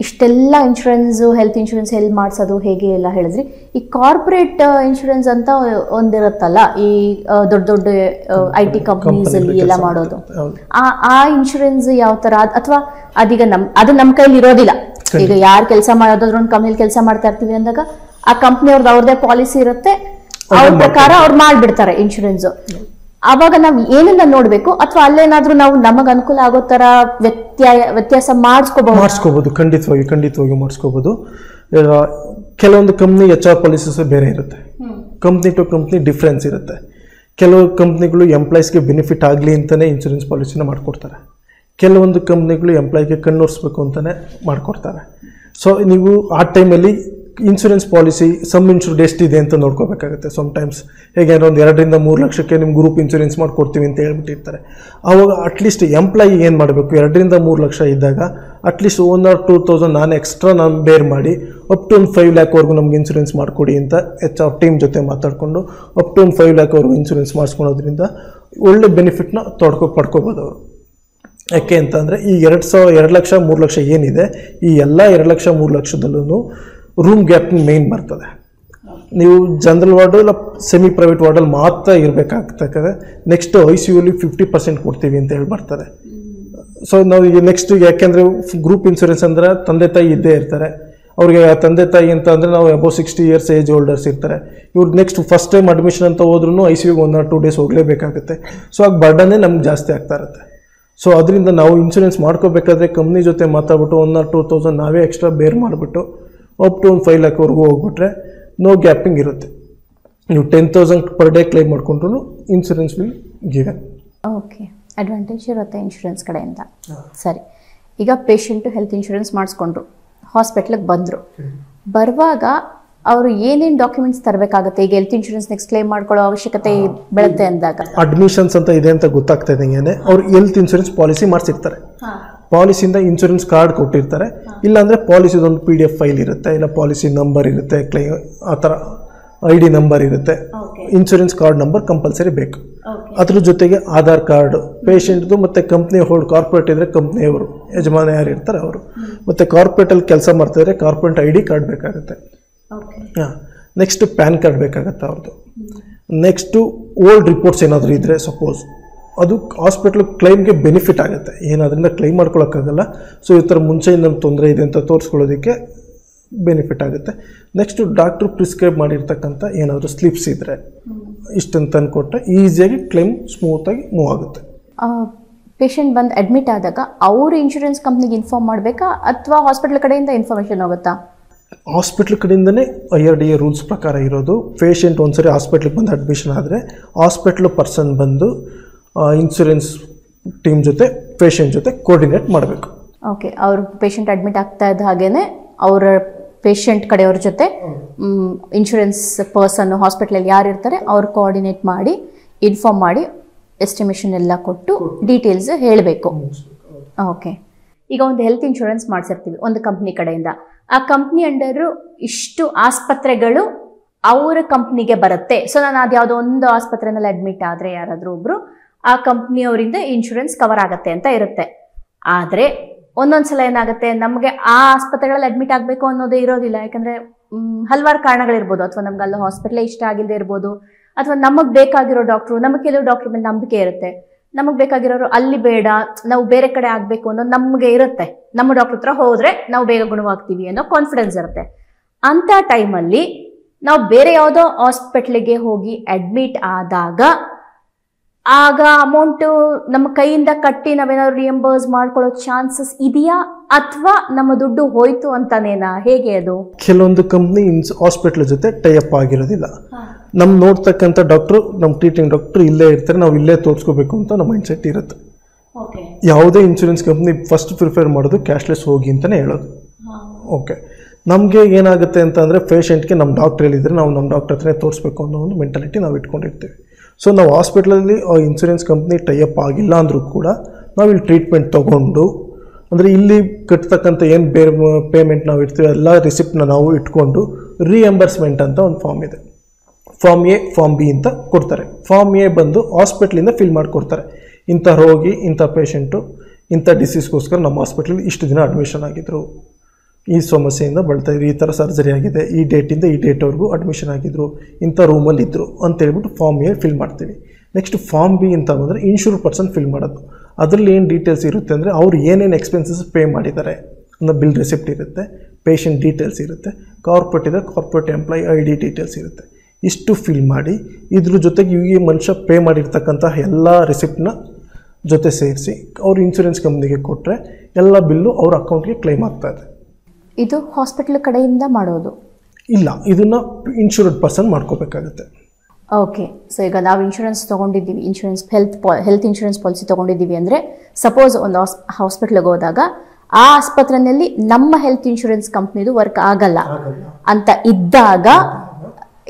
ಇಷ್ಟೆಲ್ಲ ಇನ್ಶೂರೆನ್ಸ್, ಹೆಲ್ತ್ ಇನ್ಶೂರೆನ್ಸ್ ಎಲ್ಲಿ ಮಾಡಿಸೋದು ಹೇಗೆ ಎಲ್ಲ ಹೇಳಿದ್ರಿ. ಈ ಕಾರ್ಪೊರೇಟ್ ಇನ್ಶೂರೆನ್ಸ್ ಅಂತ ಒಂದಿರುತ್ತಲ್ಲ, ಈ ದೊಡ್ಡ ದೊಡ್ಡ IT ಕಂಪ್ನೀಸ್ ಅಲ್ಲಿ ಎಲ್ಲ ಮಾಡೋದು, ಆ ಇನ್ಶೂರೆನ್ಸ್ ಯಾವ ತರ? ಅಥವಾ ಅದೀಗ ಅದು ನಮ್ಮ ಕೈಲಿ ಇರೋದಿಲ್ಲ. ಈಗ ಯಾರು ಕೆಲಸ ಮಾಡೋದಾದ್ರೂ ಒಂದು ಕಂಪ್ನಿಲಿ ಕೆಲಸ ಮಾಡ್ತಾ ಇರ್ತೀವಿ ಅಂದಾಗ ಆ ಕಂಪ್ನಿ ಅವ್ರದ್ದೇ ಪಾಲಿಸಿ ಇರುತ್ತೆ, ಅವ್ರ ಪ್ರಕಾರ ಅವ್ರು ಮಾಡ್ಬಿಡ್ತಾರೆ ಇನ್ಶೂರೆನ್ಸ್. ಆವಾಗ ನಾವು ಏನನ್ನ ನೋಡ್ಬೇಕು, ಅಥವಾ ಅಲ್ಲೇನಾದ್ರೂ ನಾವು ನಮಗ್ ಅನುಕೂಲ ಆಗೋ ತರ ವ್ಯತ್ಯಾಸ ಮಾಡಿಸ್ಕೋಬಹುದು? ಖಂಡಿತವಾಗಿ ಮಾಡಿಸ್ಕೋಬಹುದು. ಕೆಲವೊಂದು ಕಂಪ್ನಿ HR ಪಾಲಿಸೀಸ್ ಬೇರೆ ಇರುತ್ತೆ, ಕಂಪ್ನಿ ಟು ಕಂಪ್ನಿ ಡಿಫ್ರೆನ್ಸ್ ಇರುತ್ತೆ. ಕೆಲವು ಕಂಪ್ನಿಗಳು ಎಂಪ್ಲಾಯೀಸ್ಗೆ ಬೆನಿಫಿಟ್ ಆಗಲಿ ಅಂತಲೇ ಇನ್ಶೂರೆನ್ಸ್ ಪಾಲಿಸಿನ ಮಾಡಿಕೊಡ್ತಾರೆ. ಕೆಲವೊಂದು ಕಂಪ್ನಿಗಳು ಎಂಪ್ಲಾಯ್ಗೆ ಕಣ್ಣೋರಿಸ್ಬೇಕು ಅಂತಲೇ ಮಾಡಿಕೊಡ್ತಾರೆ. ಸೊ ನೀವು ಆ ಟೈಮಲ್ಲಿ ಇನ್ಶೂರೆನ್ಸ್ ಪಾಲಿಸಿ ಸಮ್ ಇನ್ಶೂರ್ಡ್ ಎಷ್ಟಿದೆ ಅಂತ ನೋಡ್ಕೋಬೇಕಾಗುತ್ತೆ. ಸಮ್ಟೈಮ್ಸ್ ಹೇಗೆ ಒಂದು 2 ರಿಂದ 3 ಲಕ್ಷಕ್ಕೆ ನಿಮ್ಮ ಗ್ರೂಪ್ ಇನ್ಶೂರೆನ್ಸ್ ಮಾಡ್ಕೊಡ್ತೀವಿ ಅಂತ ಹೇಳ್ಬಿಟ್ಟಿರ್ತಾರೆ. ಆವಾಗ ಅಟ್ಲೀಸ್ಟ್ ಎಂಪ್ಲಾಯಿ ಏನು ಮಾಡಬೇಕು, 2 ರಿಂದ 3 ಲಕ್ಷ ಇದ್ದಾಗ ಅಟ್ಲೀಸ್ಟ್ 1 or 2,000 ನಾನು ಬೇರ್ ಮಾಡಿ ಅಪ್ ಟು 5 lakhವರೆಗೂ ನಮ್ಗೆ ಇನ್ಶೂರೆನ್ಸ್ ಮಾಡಿಕೊಡಿ ಅಂತ HR ಟೀಮ್ ಜೊತೆ ಮಾತಾಡಿಕೊಂಡು ಅಪ್ ಟು 5 lakhವರೆಗೂ ಇನ್ಶೂರೆನ್ಸ್ ಮಾಡಿಸ್ಕೊಳೋದ್ರಿಂದ ಒಳ್ಳೆ ಬೆನಿಫಿಟ್ನ ಪಡ್ಕೋಬೋದು ಅವರು. ಯಾಕೆ ಅಂತಂದರೆ ಈ 2 ಲಕ್ಷ 3 ಲಕ್ಷ ಏನಿದೆ, ಈ ಎಲ್ಲ 2 ಲಕ್ಷ 3 ಲಕ್ಷದಲ್ಲೂ ರೂಮ್ ಗ್ಯಾಪಿಂಗ್ ಮೇಯ್ನ್ ಬರ್ತದೆ. ನೀವು ಜನರಲ್ ವಾರ್ಡು ಇಲ್ಲ ಸೆಮಿ ಪ್ರೈವೇಟ್ ವಾರ್ಡಲ್ಲಿ ಮಾತ್ರ ಇರಬೇಕಾಗ್ತದೆ. ನೆಕ್ಸ್ಟ್ ICU 50% ಕೊಡ್ತೀವಿ ಅಂತ ಹೇಳಿ ಬರ್ತಾರೆ. ಸೊ ನಾವು ಈಗ ನೆಕ್ಸ್ಟ್, ಯಾಕೆಂದರೆ ಗ್ರೂಪ್ ಇನ್ಶೂರೆನ್ಸ್ ಅಂದರೆ ತಂದೆ ತಾಯಿ ಇದ್ದೇ ಇರ್ತಾರೆ. ಅವ್ರಿಗೆ ತಂದೆ ತಾಯಿ ಅಂತ ಅಂದರೆ ನಾವು ಅಬೌವ್ 60 ಇಯರ್ಸ್ ಏಜ್ ಹೋಲ್ಡರ್ಸ್ ಇರ್ತಾರೆ. ಇವ್ರು ನೆಕ್ಸ್ಟ್ ಫಸ್ಟ್ ಟೈಮ್ ಅಡ್ಮಿಷನ್ ಅಂತ ಹೋದ್ರೂ ICUಗೆ 1 or 2 days ಹೋಗಲೇಬೇಕಾಗುತ್ತೆ. ಸೊ ಆಗ ಬರ್ಡನ್ನೇ ನಮ್ಗೆ ಜಾಸ್ತಿ ಆಗ್ತಾ ಇರುತ್ತೆ. ಸೊ ಅದರಿಂದ ನಾವು ಇನ್ಶೂರೆನ್ಸ್ ಮಾಡ್ಕೋಬೇಕಾದ್ರೆ ಕಂಪ್ನಿ ಜೊತೆ ಮಾತಾಡ್ಬಿಟ್ಟು 1 or 2,000 ನಾವೇ ಎಕ್ಸ್ಟ್ರಾ ಬೇರ್ ಮಾಡಿಬಿಟ್ಟು ಅಪ್ ಟು 5 lakhವರೆಗೂ ಹೋಗ್ಬಿಟ್ರೆ ನೋ ಗ್ಯಾಪಿಂಗ್ ಇರುತ್ತೆ. ನೀವು 10,000 per day ಕ್ಲೈಮ್ ಮಾಡಿಕೊಂಡ್ರು insurance will given. Okay, advantage ಇರುತ್ತೆ ಇನ್ಶೂರೆನ್ಸ್ ಕಡೆಯಿಂದ. ಸರಿ, ಈಗ ಪೇಷಂಟು ಹೆಲ್ತ್ ಇನ್ಶೂರೆನ್ಸ್ ಮಾಡಿಸ್ಕೊಂಡ್ರು, ಹಾಸ್ಪಿಟ್ಲಿಗೆ ಬಂದರು. ಬರುವಾಗ ಅವರು ಏನೇನು ಡಾಕ್ಯುಮೆಂಟ್ಸ್ ತರಬೇಕಾಗುತ್ತೆ? ಈಗ ಹೆಲ್ತ್ ಇನ್ಶೂರೆನ್ಸ್ ನೆಕ್ಸ್ಟ್ ಕ್ಲೈಮ್ ಮಾಡ್ಕೊಳ್ಳೋ ಅವಶ್ಯಕತೆ ಬೆಳುತ್ತೆ ಅಂದಾಗ ಅಡ್ಮಿಷನ್ಸ್ ಅಂತ ಇದೆ ಅಂತ ಗೊತ್ತಾಗ್ತಾ ಇದ್ದಂಗೆ ಅವ್ರು ಹೆಲ್ತ್ ಇನ್ಶೂರೆನ್ಸ್ ಪಾಲಿಸಿ ಮಾಡಿಸಿರ್ತಾರೆ. ಪಾಲಿಸಿಯಿಂದ ಇನ್ಶೂರೆನ್ಸ್ ಕಾರ್ಡ್ ಕೊಟ್ಟಿರ್ತಾರೆ. ಇಲ್ಲಾಂದರೆ ಪಾಲಿಸಿದೊಂದು PDF ಫೈಲ್ ಇರುತ್ತೆ, ಇಲ್ಲ ಪಾಲಿಸಿ ನಂಬರ್ ಇರುತ್ತೆ, ಆ ಥರ ID ನಂಬರ್ ಇರುತ್ತೆ. ಇನ್ಶೂರೆನ್ಸ್ ಕಾರ್ಡ್ ನಂಬರ್ ಕಂಪಲ್ಸರಿ ಬೇಕು. ಅದ್ರ ಜೊತೆಗೆ ಆಧಾರ್ ಕಾರ್ಡು ಪೇಷಂಟ್ದು, ಮತ್ತು ಕಂಪ್ನಿ ಹೋಲ್ಡ್ ಕಾರ್ಪೊರೇಟ್ ಇದ್ದರೆ ಕಂಪ್ನಿಯವರು ಯಜಮಾನ ಯಾರು ಇರ್ತಾರೆ ಅವರು, ಮತ್ತು ಕಾರ್ಪೊರೇಟಲ್ಲಿ ಕೆಲಸ ಮಾಡ್ತಾಯಿದ್ರೆ ಕಾರ್ಪೊರೇಟ್ ID ಕಾರ್ಡ್ ಬೇಕಾಗುತ್ತೆ. ಹಾಂ, ನೆಕ್ಸ್ಟ್ ಪ್ಯಾನ್ ಕಾರ್ಡ್ ಬೇಕಾಗುತ್ತೆ ಅವ್ರದ್ದು. ನೆಕ್ಸ್ಟು ಓಲ್ಡ್ ರಿಪೋರ್ಟ್ಸ್ ಏನಾದರೂ ಇದ್ದರೆ ಸಪೋಸ್ ಅದು ಹಾಸ್ಪಿಟ್ಲ್ ಕ್ಲೈಮ್ಗೆ ಬೆನಿಫಿಟ್ ಆಗುತ್ತೆ. ಏನಾದ್ರಿಂದ ಕ್ಲೈಮ್ ಮಾಡ್ಕೊಳಕ್ಕಾಗಲ್ಲ. ಸೊ ಈ ಥರ ಮುಂಚೆ ನಮ್ಮ ತೊಂದರೆ ಇದೆ ಅಂತ ತೋರಿಸ್ಕೊಳ್ಳೋದಕ್ಕೆ ಬೆನಿಫಿಟ್ ಆಗುತ್ತೆ. ನೆಕ್ಸ್ಟು ಡಾಕ್ಟ್ರು ಪ್ರಿಸ್ಕ್ರೈಬ್ ಮಾಡಿರ್ತಕ್ಕಂಥ ಏನಾದರೂ ಸ್ಲಿಪ್ಸ್ ಇದ್ದರೆ ಇಷ್ಟಂತ ತಂದುಕೊಟ್ರೆ ಈಸಿಯಾಗಿ ಕ್ಲೈಮ್ ಸ್ಮೂತಾಗಿ ಮೂವ್ ಆಗುತ್ತೆ. ಪೇಷಂಟ್ ಬಂದು ಅಡ್ಮಿಟ್ ಆದಾಗ ಅವರು ಇನ್ಶೂರೆನ್ಸ್ ಕಂಪ್ನಿಗೆ ಇನ್ಫಾರ್ಮ್ ಮಾಡಬೇಕಾ ಅಥವಾ ಹಾಸ್ಪಿಟ್ಲ್ ಕಡೆಯಿಂದ ಇನ್ಫಾರ್ಮೇಷನ್ ಹೋಗುತ್ತಾ? ಹಾಸ್ಪಿಟ್ಲ್ ಕಡೆಯಿಂದನೇ IRDA ರೂಲ್ಸ್ ಪ್ರಕಾರ ಇರೋದು. ಪೇಷಂಟ್ ಒಂದ್ಸರಿ ಹಾಸ್ಪಿಟ್ಲಿಗೆ ಬಂದು ಅಡ್ಮಿಷನ್ ಆದರೆ ಹಾಸ್ಪಿಟ್ಲ್ ಪರ್ಸನ್ ಬಂದು ಇನ್ಶೂರೆನ್ಸ್ ಟೀಮ್ ಜೊತೆ ಪೇಷಂಟ್ ಜೊತೆ ಕೋರ್ಡಿನೇಟ್ ಮಾಡಬೇಕು. ಓಕೆ, ಅವರು ಪೇಷಂಟ್ ಅಡ್ಮಿಟ್ ಆಗ್ತಾ ಇದ್ದ ಹಾಗೇನೆ ಅವರ ಪೇಷಂಟ್ ಕಡೆಯವ್ರ ಜೊತೆ ಇನ್ಶೂರೆನ್ಸ್ ಪರ್ಸನ್ ಹಾಸ್ಪಿಟ್ಲಲ್ಲಿ ಯಾರು ಇರ್ತಾರೆ ಅವ್ರು ಕೋಆರ್ಡಿನೇಟ್ ಮಾಡಿ ಇನ್ಫಾರ್ಮ್ ಮಾಡಿ ಎಸ್ಟಿಮೇಷನ್ ಎಲ್ಲ ಕೊಟ್ಟು ಡೀಟೇಲ್ಸ್ ಹೇಳಬೇಕು. ಓಕೆ, ಈಗ ಒಂದು ಹೆಲ್ತ್ ಇನ್ಶೂರೆನ್ಸ್ ಮಾಡಿಸಿರ್ತೀವಿ ಒಂದು ಕಂಪ್ನಿ ಕಡೆಯಿಂದ. ಆ ಕಂಪ್ನಿ ಅಂಡರು ಇಷ್ಟು ಆಸ್ಪತ್ರೆಗಳು ಅವರ ಕಂಪ್ನಿಗೆ ಬರುತ್ತೆ. ಸೊ ನಾನು ಅದು ಯಾವುದೋ ಒಂದು ಆಸ್ಪತ್ರೆನಲ್ಲಿ ಅಡ್ಮಿಟ್ ಆದರೆ ಯಾರಾದರೂ ಒಬ್ರು ಆ ಕಂಪ್ನಿಯವರಿಂದ ಇನ್ಶೂರೆನ್ಸ್ ಕವರ್ ಆಗುತ್ತೆ ಅಂತ ಇರುತ್ತೆ. ಆದರೆ ಒಂದೊಂದ್ಸಲ ಏನಾಗುತ್ತೆ, ನಮಗೆ ಆ ಆಸ್ಪತ್ರೆಗಳಲ್ಲಿ ಅಡ್ಮಿಟ್ ಆಗಬೇಕು ಅನ್ನೋದೇ ಇರೋದಿಲ್ಲ. ಯಾಕಂದರೆ ಹಲವಾರು ಕಾರಣಗಳಿರ್ಬೋದು. ಅಥವಾ ನಮ್ಗೆ ಅಲ್ಲಿ ಹಾಸ್ಪಿಟ್ಲೇ ಇಷ್ಟ ಆಗಿಲ್ಲದೆ ಇರ್ಬೋದು, ಅಥವಾ ನಮಗೆ ಬೇಕಾಗಿರೋ ಡಾಕ್ಟ್ರು, ನಮಗೆ ಕೆಲವು ಡಾಕ್ಟ್ರ್ ಮೇಲೆ ನಂಬಿಕೆ ಇರುತ್ತೆ, ನಮಗೆ ಬೇಕಾಗಿರೋರು ಅಲ್ಲಿ ಬೇಡ, ನಾವು ಬೇರೆ ಕಡೆ ಆಗಬೇಕು ಅನ್ನೋ ನಮಗೆ ಇರುತ್ತೆ. ನಮ್ಮ ಡಾಕ್ಟರ್ ಹತ್ರ ಹೋದರೆ ನಾವು ಬೇಗ ಗುಣವಾಗ್ತೀವಿ ಅನ್ನೋ ಕಾನ್ಫಿಡೆನ್ಸ್ ಇರುತ್ತೆ. ಅಂಥ ಟೈಮಲ್ಲಿ ನಾವು ಬೇರೆ ಯಾವುದೋ ಹಾಸ್ಪಿಟ್ಲಿಗೆ ಹೋಗಿ ಅಡ್ಮಿಟ್ ಆದಾಗ ಆಗ ಅಮೌಂಟು ನಮ್ಮ ಕೈಯಿಂದ ಕಟ್ಟಿ ನಾವೇನಾದ್ರು ರಿಯಂಬರ್ಸ್ ಮಾಡ್ಕೊಳ್ಳೋ ಚಾನ್ಸಸ್ ಇದೆಯಾ ಅಥವಾ ನಮ್ಮ ದುಡ್ಡು ಹೋಯ್ತು ಅಂತಾನೇನಾ? ಹೇಗೆ ಅದು? ಕೆಲವೊಂದು ಕಂಪ್ನಿ ಹಾಸ್ಪಿಟ್ಲ್ ಜೊತೆ ಟೈಅಪ್ ಆಗಿರೋದಿಲ್ಲ. ನಮ್ಮ ನೋಡ್ತಕ್ಕಂಥ ಡಾಕ್ಟ್ರು, ನಮ್ಮ ಟ್ರೀಟಿಂಗ್ ಡಾಕ್ಟ್ರು ಇಲ್ಲೇ ಇರ್ತಾರೆ, ನಾವು ಇಲ್ಲೇ ತೋರಿಸ್ಕೋಬೇಕು ಅಂತ ನಮ್ಮ ಮೈಂಡ್ ಸೆಟ್ ಇರುತ್ತೆ. ಯಾವುದೇ ಇನ್ಶೂರೆನ್ಸ್ ಕಂಪ್ನಿ ಫಸ್ಟ್ ಪ್ರಿಫರ್ ಮಾಡೋದು ಕ್ಯಾಶ್ಲೆಸ್ ಹೋಗಿ ಅಂತಲೇ ಹೇಳೋದು. ಓಕೆ, ನಮಗೆ ಏನಾಗುತ್ತೆ ಅಂತ ಅಂದರೆ ಪೇಷಂಟ್ಗೆ ನಮ್ಮ ಡಾಕ್ಟ್ರ್ ಹೇಳಿದರೆ ನಾವು ನಮ್ಮ ಡಾಕ್ಟ್ರ್ ಹತ್ರನೇ ತೋರಿಸ್ಬೇಕು ಅನ್ನೋ ಒಂದು ಮೆಂಟಾಲಿಟಿ ನಾವು ಇಟ್ಕೊಂಡಿರ್ತೀವಿ. ಸೊ ನಾವು ಹಾಸ್ಪಿಟ್ಲಲ್ಲಿ ಇನ್ಶೂರೆನ್ಸ್ ಕಂಪ್ನಿ ಟೈಅಪ್ ಆಗಿಲ್ಲ ಅಂದರೂ ಕೂಡ ನಾವು ಇಲ್ಲಿ ಟ್ರೀಟ್ಮೆಂಟ್ ತೊಗೊಂಡು, ಅಂದರೆ ಇಲ್ಲಿ ಕಟ್ತಕ್ಕಂಥ ಏನು ಬೇರೆ ಪೇಮೆಂಟ್ ನಾವು ಇಡ್ತೀವಿ ಎಲ್ಲ ರಿಸಿಪ್ಟ್ನ ನಾವು ಇಟ್ಕೊಂಡು ರಿಯಂಬರ್ಸ್ಮೆಂಟ್ ಅಂತ ಒಂದು ಫಾರ್ಮ್ ಇದೆ. ಫಾರ್ಮ್ A, ಫಾರ್ಮ್ B ಅಂತ ಕೊಡ್ತಾರೆ. ಫಾರ್ಮ್ A ಬಂದು ಹಾಸ್ಪಿಟ್ಲಿಂದ ಫಿಲ್ ಮಾಡಿಕೊಡ್ತಾರೆ. ಇಂಥ ರೋಗಿ, ಇಂಥ ಪೇಷಂಟು, ಇಂಥ ಡಿಸೀಸ್ಗೋಸ್ಕರ ನಮ್ಮ ಹಾಸ್ಪಿಟ್ಲಲ್ಲಿ ಇಷ್ಟು ದಿನ ಅಡ್ಮಿಷನ್ ಆಗಿದ್ದರು, ಈ ಸಮಸ್ಯೆಯಿಂದ ಬಳತಾಯಿದ್ರು, ಈ ಥರ ಸರ್ಜರಿ ಆಗಿದೆ, ಈ ಡೇಟಿಂದ ಈ ಡೇಟ್ವರೆಗೂ ಅಡ್ಮಿಷನ್ ಆಗಿದ್ದರು, ಇಂಥ ರೂಮಲ್ಲಿ ಇದ್ದರು ಅಂತೇಳ್ಬಿಟ್ಟು ಫಾರ್ಮ್ A ಫಿಲ್ ಮಾಡ್ತೀವಿ. ನೆಕ್ಸ್ಟ್ ಫಾರ್ಮ್ B ಅಂತ ಬಂದರೆ ಇನ್ಶೂರ್ ಪರ್ಸನ್ ಫಿಲ್ ಮಾಡೋದು. ಅದರಲ್ಲಿ ಏನು ಡೀಟೇಲ್ಸ್ ಇರುತ್ತೆ ಅಂದರೆ ಅವ್ರು ಏನೇನು ಎಕ್ಸ್ಪೆನ್ಸಸ್ ಪೇ ಮಾಡಿದ್ದಾರೆ ಅನ್ನೋ ಬಿಲ್ ರೆಸಿಪ್ಟ್ ಇರುತ್ತೆ, ಪೇಷಂಟ್ ಡೀಟೇಲ್ಸ್ ಇರುತ್ತೆ, ಕಾರ್ಪೊರೇಟ್ ಇದೆ ಕಾರ್ಪೊರೇಟ್ ಎಂಪ್ಲಾಯಿ ID ಡೀಟೇಲ್ಸ್ ಇರುತ್ತೆ. ಇಷ್ಟು ಫಿಲ್ ಮಾಡಿ ಇದ್ರ ಜೊತೆಗೆ ಈ ಮನುಷ್ಯ ಪೇ ಮಾಡಿರ್ತಕ್ಕಂಥ ಎಲ್ಲ ರಿಸಿಪ್ಟ್ನ ಜೊತೆ ಸೇರಿಸಿ ಅವ್ರು ಇನ್ಶೂರೆನ್ಸ್ ಕಂಪ್ನಿಗೆ ಕೊಟ್ಟರೆ ಎಲ್ಲ ಬಿಲ್ಲು ಅವ್ರ ಅಕೌಂಟ್ಗೆ ಕ್ಲೈಮ್ ಆಗ್ತಾಯಿದೆ. ಇದು ಹಾಸ್ಪಿಟ್ಲ್ ಕಡೆಯಿಂದ ಮಾಡೋದು ಇಲ್ಲ, ಇದನ್ನು ಇನ್ಶೂರ್ಡ್ ಪರ್ಸನ್ ಮಾಡ್ಕೋಬೇಕಾಗುತ್ತೆ. ಓಕೆ, ಸೊ ಈಗ ನಾವು ಇನ್ಶೂರೆನ್ಸ್ ತೊಗೊಂಡಿದ್ದೀವಿ, ಇನ್ಶೂರೆನ್ಸ್ ಹೆಲ್ತ್ ಇನ್ಶೂರೆನ್ಸ್ ಪಾಲಿಸಿ ತೊಗೊಂಡಿದ್ದೀವಿ ಅಂದರೆ ಸಪೋಸ್ ಒಂದು ಹಾಸ್ಪಿಟ್ಲಿಗೆ ಹೋದಾಗ ಆ ಆಸ್ಪತ್ರೆಯಲ್ಲಿ ನಮ್ಮ ಹೆಲ್ತ್ ಇನ್ಶೂರೆನ್ಸ್ ಕಂಪ್ನಿದು ವರ್ಕ್ ಆಗಲ್ಲ ಅಂತ ಇದ್ದಾಗ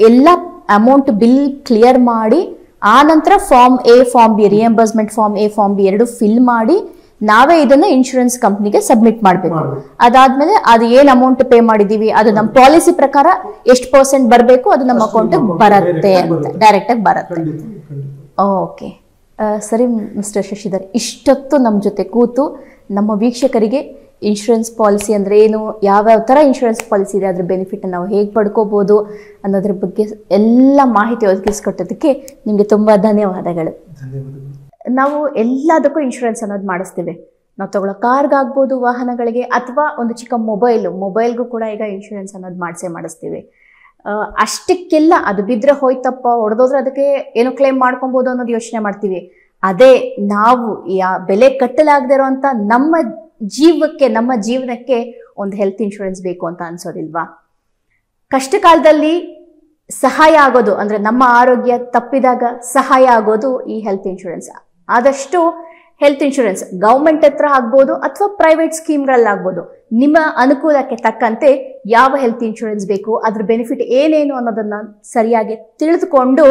ಎಲ್ಲ ಅಮೌಂಟ್ ಬಿಲ್ ಕ್ಲಿಯರ್ ಮಾಡಿ ಆ ನಂತರ form A, form B, reimbursement form A, form B ಎರಡು ಫಿಲ್ ಮಾಡಿ ನಾವೇ ಇದನ್ನ ಇನ್ಶೂರೆನ್ಸ್ ಕಂಪ್ನಿಗೆ ಸಬ್ಮಿಟ್ ಮಾಡಬೇಕು. ಅದಾದ್ಮೇಲೆ ಅದು ಏನು ಅಮೌಂಟ್ ಪೇ ಮಾಡಿದೀವಿ ಅದು ನಮ್ಮ ಪಾಲಿಸಿ ಪ್ರಕಾರ ಎಷ್ಟು % ಬರಬೇಕು ಅದು ನಮ್ಮ ಅಕೌಂಟ್ ಬರುತ್ತೆ ಅಂತ ಡೈರೆಕ್ಟ್ ಆಗಿ ಬರುತ್ತೆ. ಓಕೆ, ಸರಿ ಮಿಸ್ಟರ್ ಶಶಿಧರ್, ಇಷ್ಟೊತ್ತು ನಮ್ಮ ಜೊತೆ ಕೂತು ನಮ್ಮ ವೀಕ್ಷಕರಿಗೆ ಇನ್ಶೂರೆನ್ಸ್ ಪಾಲಿಸಿ ಅಂದರೆ ಏನು, ಯಾವ್ಯಾವ ಥರ ಇನ್ಶೂರೆನ್ಸ್ ಪಾಲಿಸಿ ಇದೆ, ಅದರ ಬೆನಿಫಿಟ್ ನಾವು ಹೇಗೆ ಪಡ್ಕೋಬೋದು ಅನ್ನೋದ್ರ ಬಗ್ಗೆ ಎಲ್ಲ ಮಾಹಿತಿ ಒದಗಿಸ್ಕೊಟ್ಟೋದಕ್ಕೆ ನಿಮಗೆ ತುಂಬ ಧನ್ಯವಾದಗಳು. ನಾವು ಎಲ್ಲದಕ್ಕೂ ಇನ್ಶೂರೆನ್ಸ್ ಅನ್ನೋದು ಮಾಡಿಸ್ತೀವಿ. ನಾವು ತಗೊಳ್ಳೋ ಕಾರ್ಗಾಗ್ಬೋದು, ವಾಹನಗಳಿಗೆ, ಅಥವಾ ಒಂದು ಚಿಕ್ಕ ಮೊಬೈಲ್ಗೂ ಕೂಡ ಈಗ ಇನ್ಶೂರೆನ್ಸ್ ಅನ್ನೋದು ಮಾಡಿಸ್ತೀವಿ. ಅಷ್ಟಕ್ಕೆಲ್ಲ ಅದು ಬಿದ್ದರೆ ಹೋಯ್ತಪ್ಪ, ಹೊಡೆದೋದ್ರೆ ಅದಕ್ಕೆ ಏನೋ ಕ್ಲೇಮ್ ಮಾಡ್ಕೊಬೋದು ಅನ್ನೋದು ಯೋಚನೆ ಮಾಡ್ತೀವಿ. ಅದೇ ನಾವು ಬೆಲೆ ಕಟ್ಟಲಾಗದೇ ಇರೋಂಥ ನಮ್ಮ ಜೀವಕ್ಕೆ, ನಮ್ಮ ಜೀವನಕ್ಕೆ ಒಂದು ಹೆಲ್ತ್ ಇನ್ಶೂರೆನ್ಸ್ ಬೇಕು ಅಂತ ಅನ್ಸೋದಿಲ್ವಾ? ಕಷ್ಟ ಕಾಲದಲ್ಲಿ ಸಹಾಯ ಆಗೋದು ಅಂದರೆ ನಮ್ಮ ಆರೋಗ್ಯ ತಪ್ಪಿದಾಗ ಸಹಾಯ ಆಗೋದು ಈ ಹೆಲ್ತ್ ಇನ್ಶೂರೆನ್ಸ್. ಆದಷ್ಟು ಹೆಲ್ತ್ ಇನ್ಶೂರೆನ್ಸ್ ಗೌರ್ಮೆಂಟ್ ಹತ್ರ ಆಗ್ಬೋದು ಅಥವಾ ಪ್ರೈವೇಟ್ ಸ್ಕೀಮ್ಗಳಲ್ಲಾಗ್ಬೋದು, ನಿಮ್ಮ ಅನುಕೂಲಕ್ಕೆ ತಕ್ಕಂತೆ ಯಾವ ಹೆಲ್ತ್ ಇನ್ಶೂರೆನ್ಸ್ ಬೇಕು, ಅದ್ರ ಬೆನಿಫಿಟ್ ಏನೇನು ಅನ್ನೋದನ್ನ ಸರಿಯಾಗಿ ತಿಳಿದುಕೊಂಡು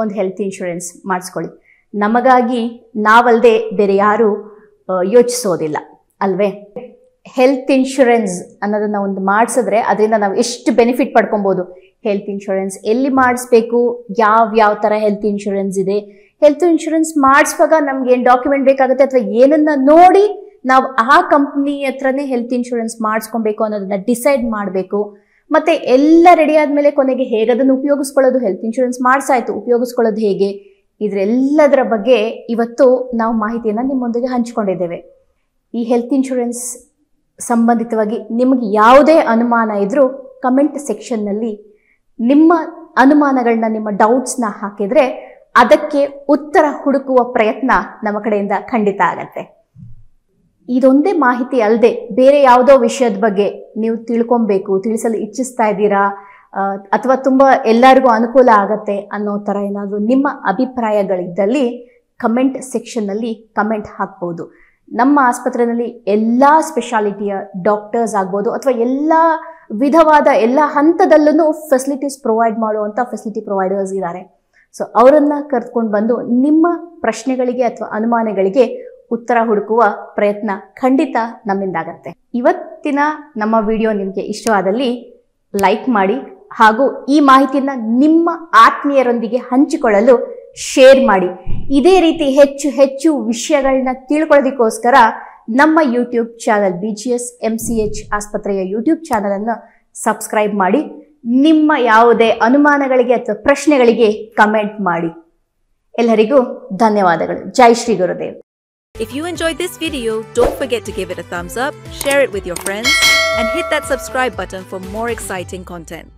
ಒಂದು ಹೆಲ್ತ್ ಇನ್ಶೂರೆನ್ಸ್ ಮಾಡಿಸ್ಕೊಳ್ಳಿ. ನಮಗಾಗಿ ನಾವಲ್ಲದೆ ಬೇರೆ ಯಾರು ಯೋಚಿಸೋದಿಲ್ಲ ಅಲ್ವೇ? ಹೆಲ್ತ್ ಇನ್ಶೂರೆನ್ಸ್ ಅನ್ನೋದನ್ನ ಒಂದು ಮಾಡಿಸಿದ್ರೆ ಅದರಿಂದ ನಾವು ಎಷ್ಟು ಬೆನಿಫಿಟ್ ಪಡ್ಕೊಬೋದು. ಹೆಲ್ತ್ ಇನ್ಶೂರೆನ್ಸ್ ಎಲ್ಲಿ ಮಾಡಿಸ್ಬೇಕು, ಯಾವ ಥರ ಹೆಲ್ತ್ ಇನ್ಶೂರೆನ್ಸ್ ಇದೆ, ಹೆಲ್ತ್ ಇನ್ಶೂರೆನ್ಸ್ ಮಾಡಿಸುವಾಗ ನಮ್ಗೆ ಏನು ಡಾಕ್ಯುಮೆಂಟ್ ಬೇಕಾಗುತ್ತೆ ಅಥವಾ ಏನನ್ನ ನೋಡಿ ನಾವು ಆ ಕಂಪ್ನಿ ಹತ್ರನೇ ಹೆಲ್ತ್ ಇನ್ಶೂರೆನ್ಸ್ ಮಾಡಿಸ್ಕೊಬೇಕು ಅನ್ನೋದನ್ನ ಡಿಸೈಡ್ ಮಾಡಬೇಕು. ಮತ್ತೆ ಎಲ್ಲ ರೆಡಿ ಆದಮೇಲೆ ಕೊನೆಗೆ ಹೇಗೆ ಅದನ್ನು ಉಪಯೋಗಿಸ್ಕೊಳ್ಳೋದು, ಹೆಲ್ತ್ ಇನ್ಶೂರೆನ್ಸ್ ಮಾಡಿಸಾಯ್ತು ಉಪಯೋಗಿಸ್ಕೊಳ್ಳೋದು ಹೇಗೆ, ಇದರೆಲ್ಲದರ ಬಗ್ಗೆ ಇವತ್ತು ನಾವು ಮಾಹಿತಿಯನ್ನು ನಿಮ್ಮೊಂದಿಗೆ ಹಂಚಿಕೊಂಡಿದ್ದೇವೆ. ಈ ಹೆಲ್ತ್ ಇನ್ಶೂರೆನ್ಸ್ ಸಂಬಂಧಿತವಾಗಿ ನಿಮಗೆ ಯಾವುದೇ ಅನುಮಾನ ಇದ್ರೂ ಕಮೆಂಟ್ ಸೆಕ್ಷನ್ನಲ್ಲಿ ನಿಮ್ಮ ಅನುಮಾನಗಳನ್ನ, ನಿಮ್ಮ ಡೌಟ್ಸ್ನ ಹಾಕಿದ್ರೆ ಅದಕ್ಕೆ ಉತ್ತರ ಹುಡುಕುವ ಪ್ರಯತ್ನ ನಮ್ಮ ಕಡೆಯಿಂದ ಖಂಡಿತ ಆಗತ್ತೆ. ಇದೊಂದೇ ಮಾಹಿತಿ ಅಲ್ಲದೆ ಬೇರೆ ಯಾವುದೋ ವಿಷಯದ ಬಗ್ಗೆ ನೀವು ತಿಳಿಸಲು ಇಚ್ಛಿಸ್ತಾ ಇದ್ದೀರಾ, ಅಥವಾ ತುಂಬ ಎಲ್ಲರಿಗೂ ಅನುಕೂಲ ಆಗತ್ತೆ ಅನ್ನೋ ಥರ ಏನಾದರೂ ನಿಮ್ಮ ಅಭಿಪ್ರಾಯಗಳಿದ್ದಲ್ಲಿ ಕಮೆಂಟ್ ಸೆಕ್ಷನ್ನಲ್ಲಿ ಕಮೆಂಟ್ ಹಾಕ್ಬೋದು. ನಮ್ಮ ಆಸ್ಪತ್ರೆಯಲ್ಲಿ ಎಲ್ಲ ಸ್ಪೆಷಾಲಿಟಿಯ ಡಾಕ್ಟರ್ಸ್ ಆಗ್ಬೋದು ಅಥವಾ ಎಲ್ಲ ವಿಧವಾದ ಎಲ್ಲ ಹಂತದಲ್ಲೂ ಫೆಸಿಲಿಟೀಸ್ ಪ್ರೊವೈಡ್ ಮಾಡುವಂಥ ಫೆಸಿಲಿಟಿ ಪ್ರೊವೈಡರ್ಸ್ ಇದ್ದಾರೆ. ಸೊ ಅವರನ್ನ ಕರ್ಕೊಂಡು ಬಂದು ನಿಮ್ಮ ಪ್ರಶ್ನೆಗಳಿಗೆ ಅಥವಾ ಅನುಮಾನಗಳಿಗೆ ಉತ್ತರ ಹುಡುಕುವ ಪ್ರಯತ್ನ ಖಂಡಿತ ನಮ್ಮಿಂದಾಗತ್ತೆ. ಇವತ್ತಿನ ನಮ್ಮ ವಿಡಿಯೋ ನಿಮಗೆ ಇಷ್ಟವಾದಲ್ಲಿ ಲೈಕ್ ಮಾಡಿ, ಹಾಗೂ ಈ ಮಾಹಿತಿಯನ್ನ ನಿಮ್ಮ ಆತ್ಮೀಯರೊಂದಿಗೆ ಹಂಚಿಕೊಳ್ಳಲು ಶೇರ್ ಮಾಡಿ. ಇದೇ ರೀತಿ ಹೆಚ್ಚು ಹೆಚ್ಚು ವಿಷಯಗಳನ್ನ ತಿಳ್ಕೊಳ್ಳೋದಕ್ಕೋಸ್ಕರ ನಮ್ಮ ಯೂಟ್ಯೂಬ್ ಚಾನಲ್ BGS MCH ಆಸ್ಪತ್ರೆಯ ಯೂಟ್ಯೂಬ್ ಚಾನಲ್ ಅನ್ನು ಸಬ್ಸ್ಕ್ರೈಬ್ ಮಾಡಿ. ನಿಮ್ಮ ಯಾವುದೇ ಅನುಮಾನಗಳಿಗೆ ಅಥವಾ ಪ್ರಶ್ನೆಗಳಿಗೆ ಕಮೆಂಟ್ ಮಾಡಿ. ಎಲ್ಲರಿಗೂ ಧನ್ಯವಾದಗಳು. ಜೈ Shri Gurudev. If you enjoyed this video, don't forget to give it a thumbs up, share it with your friends, and hit that subscribe button for more exciting content.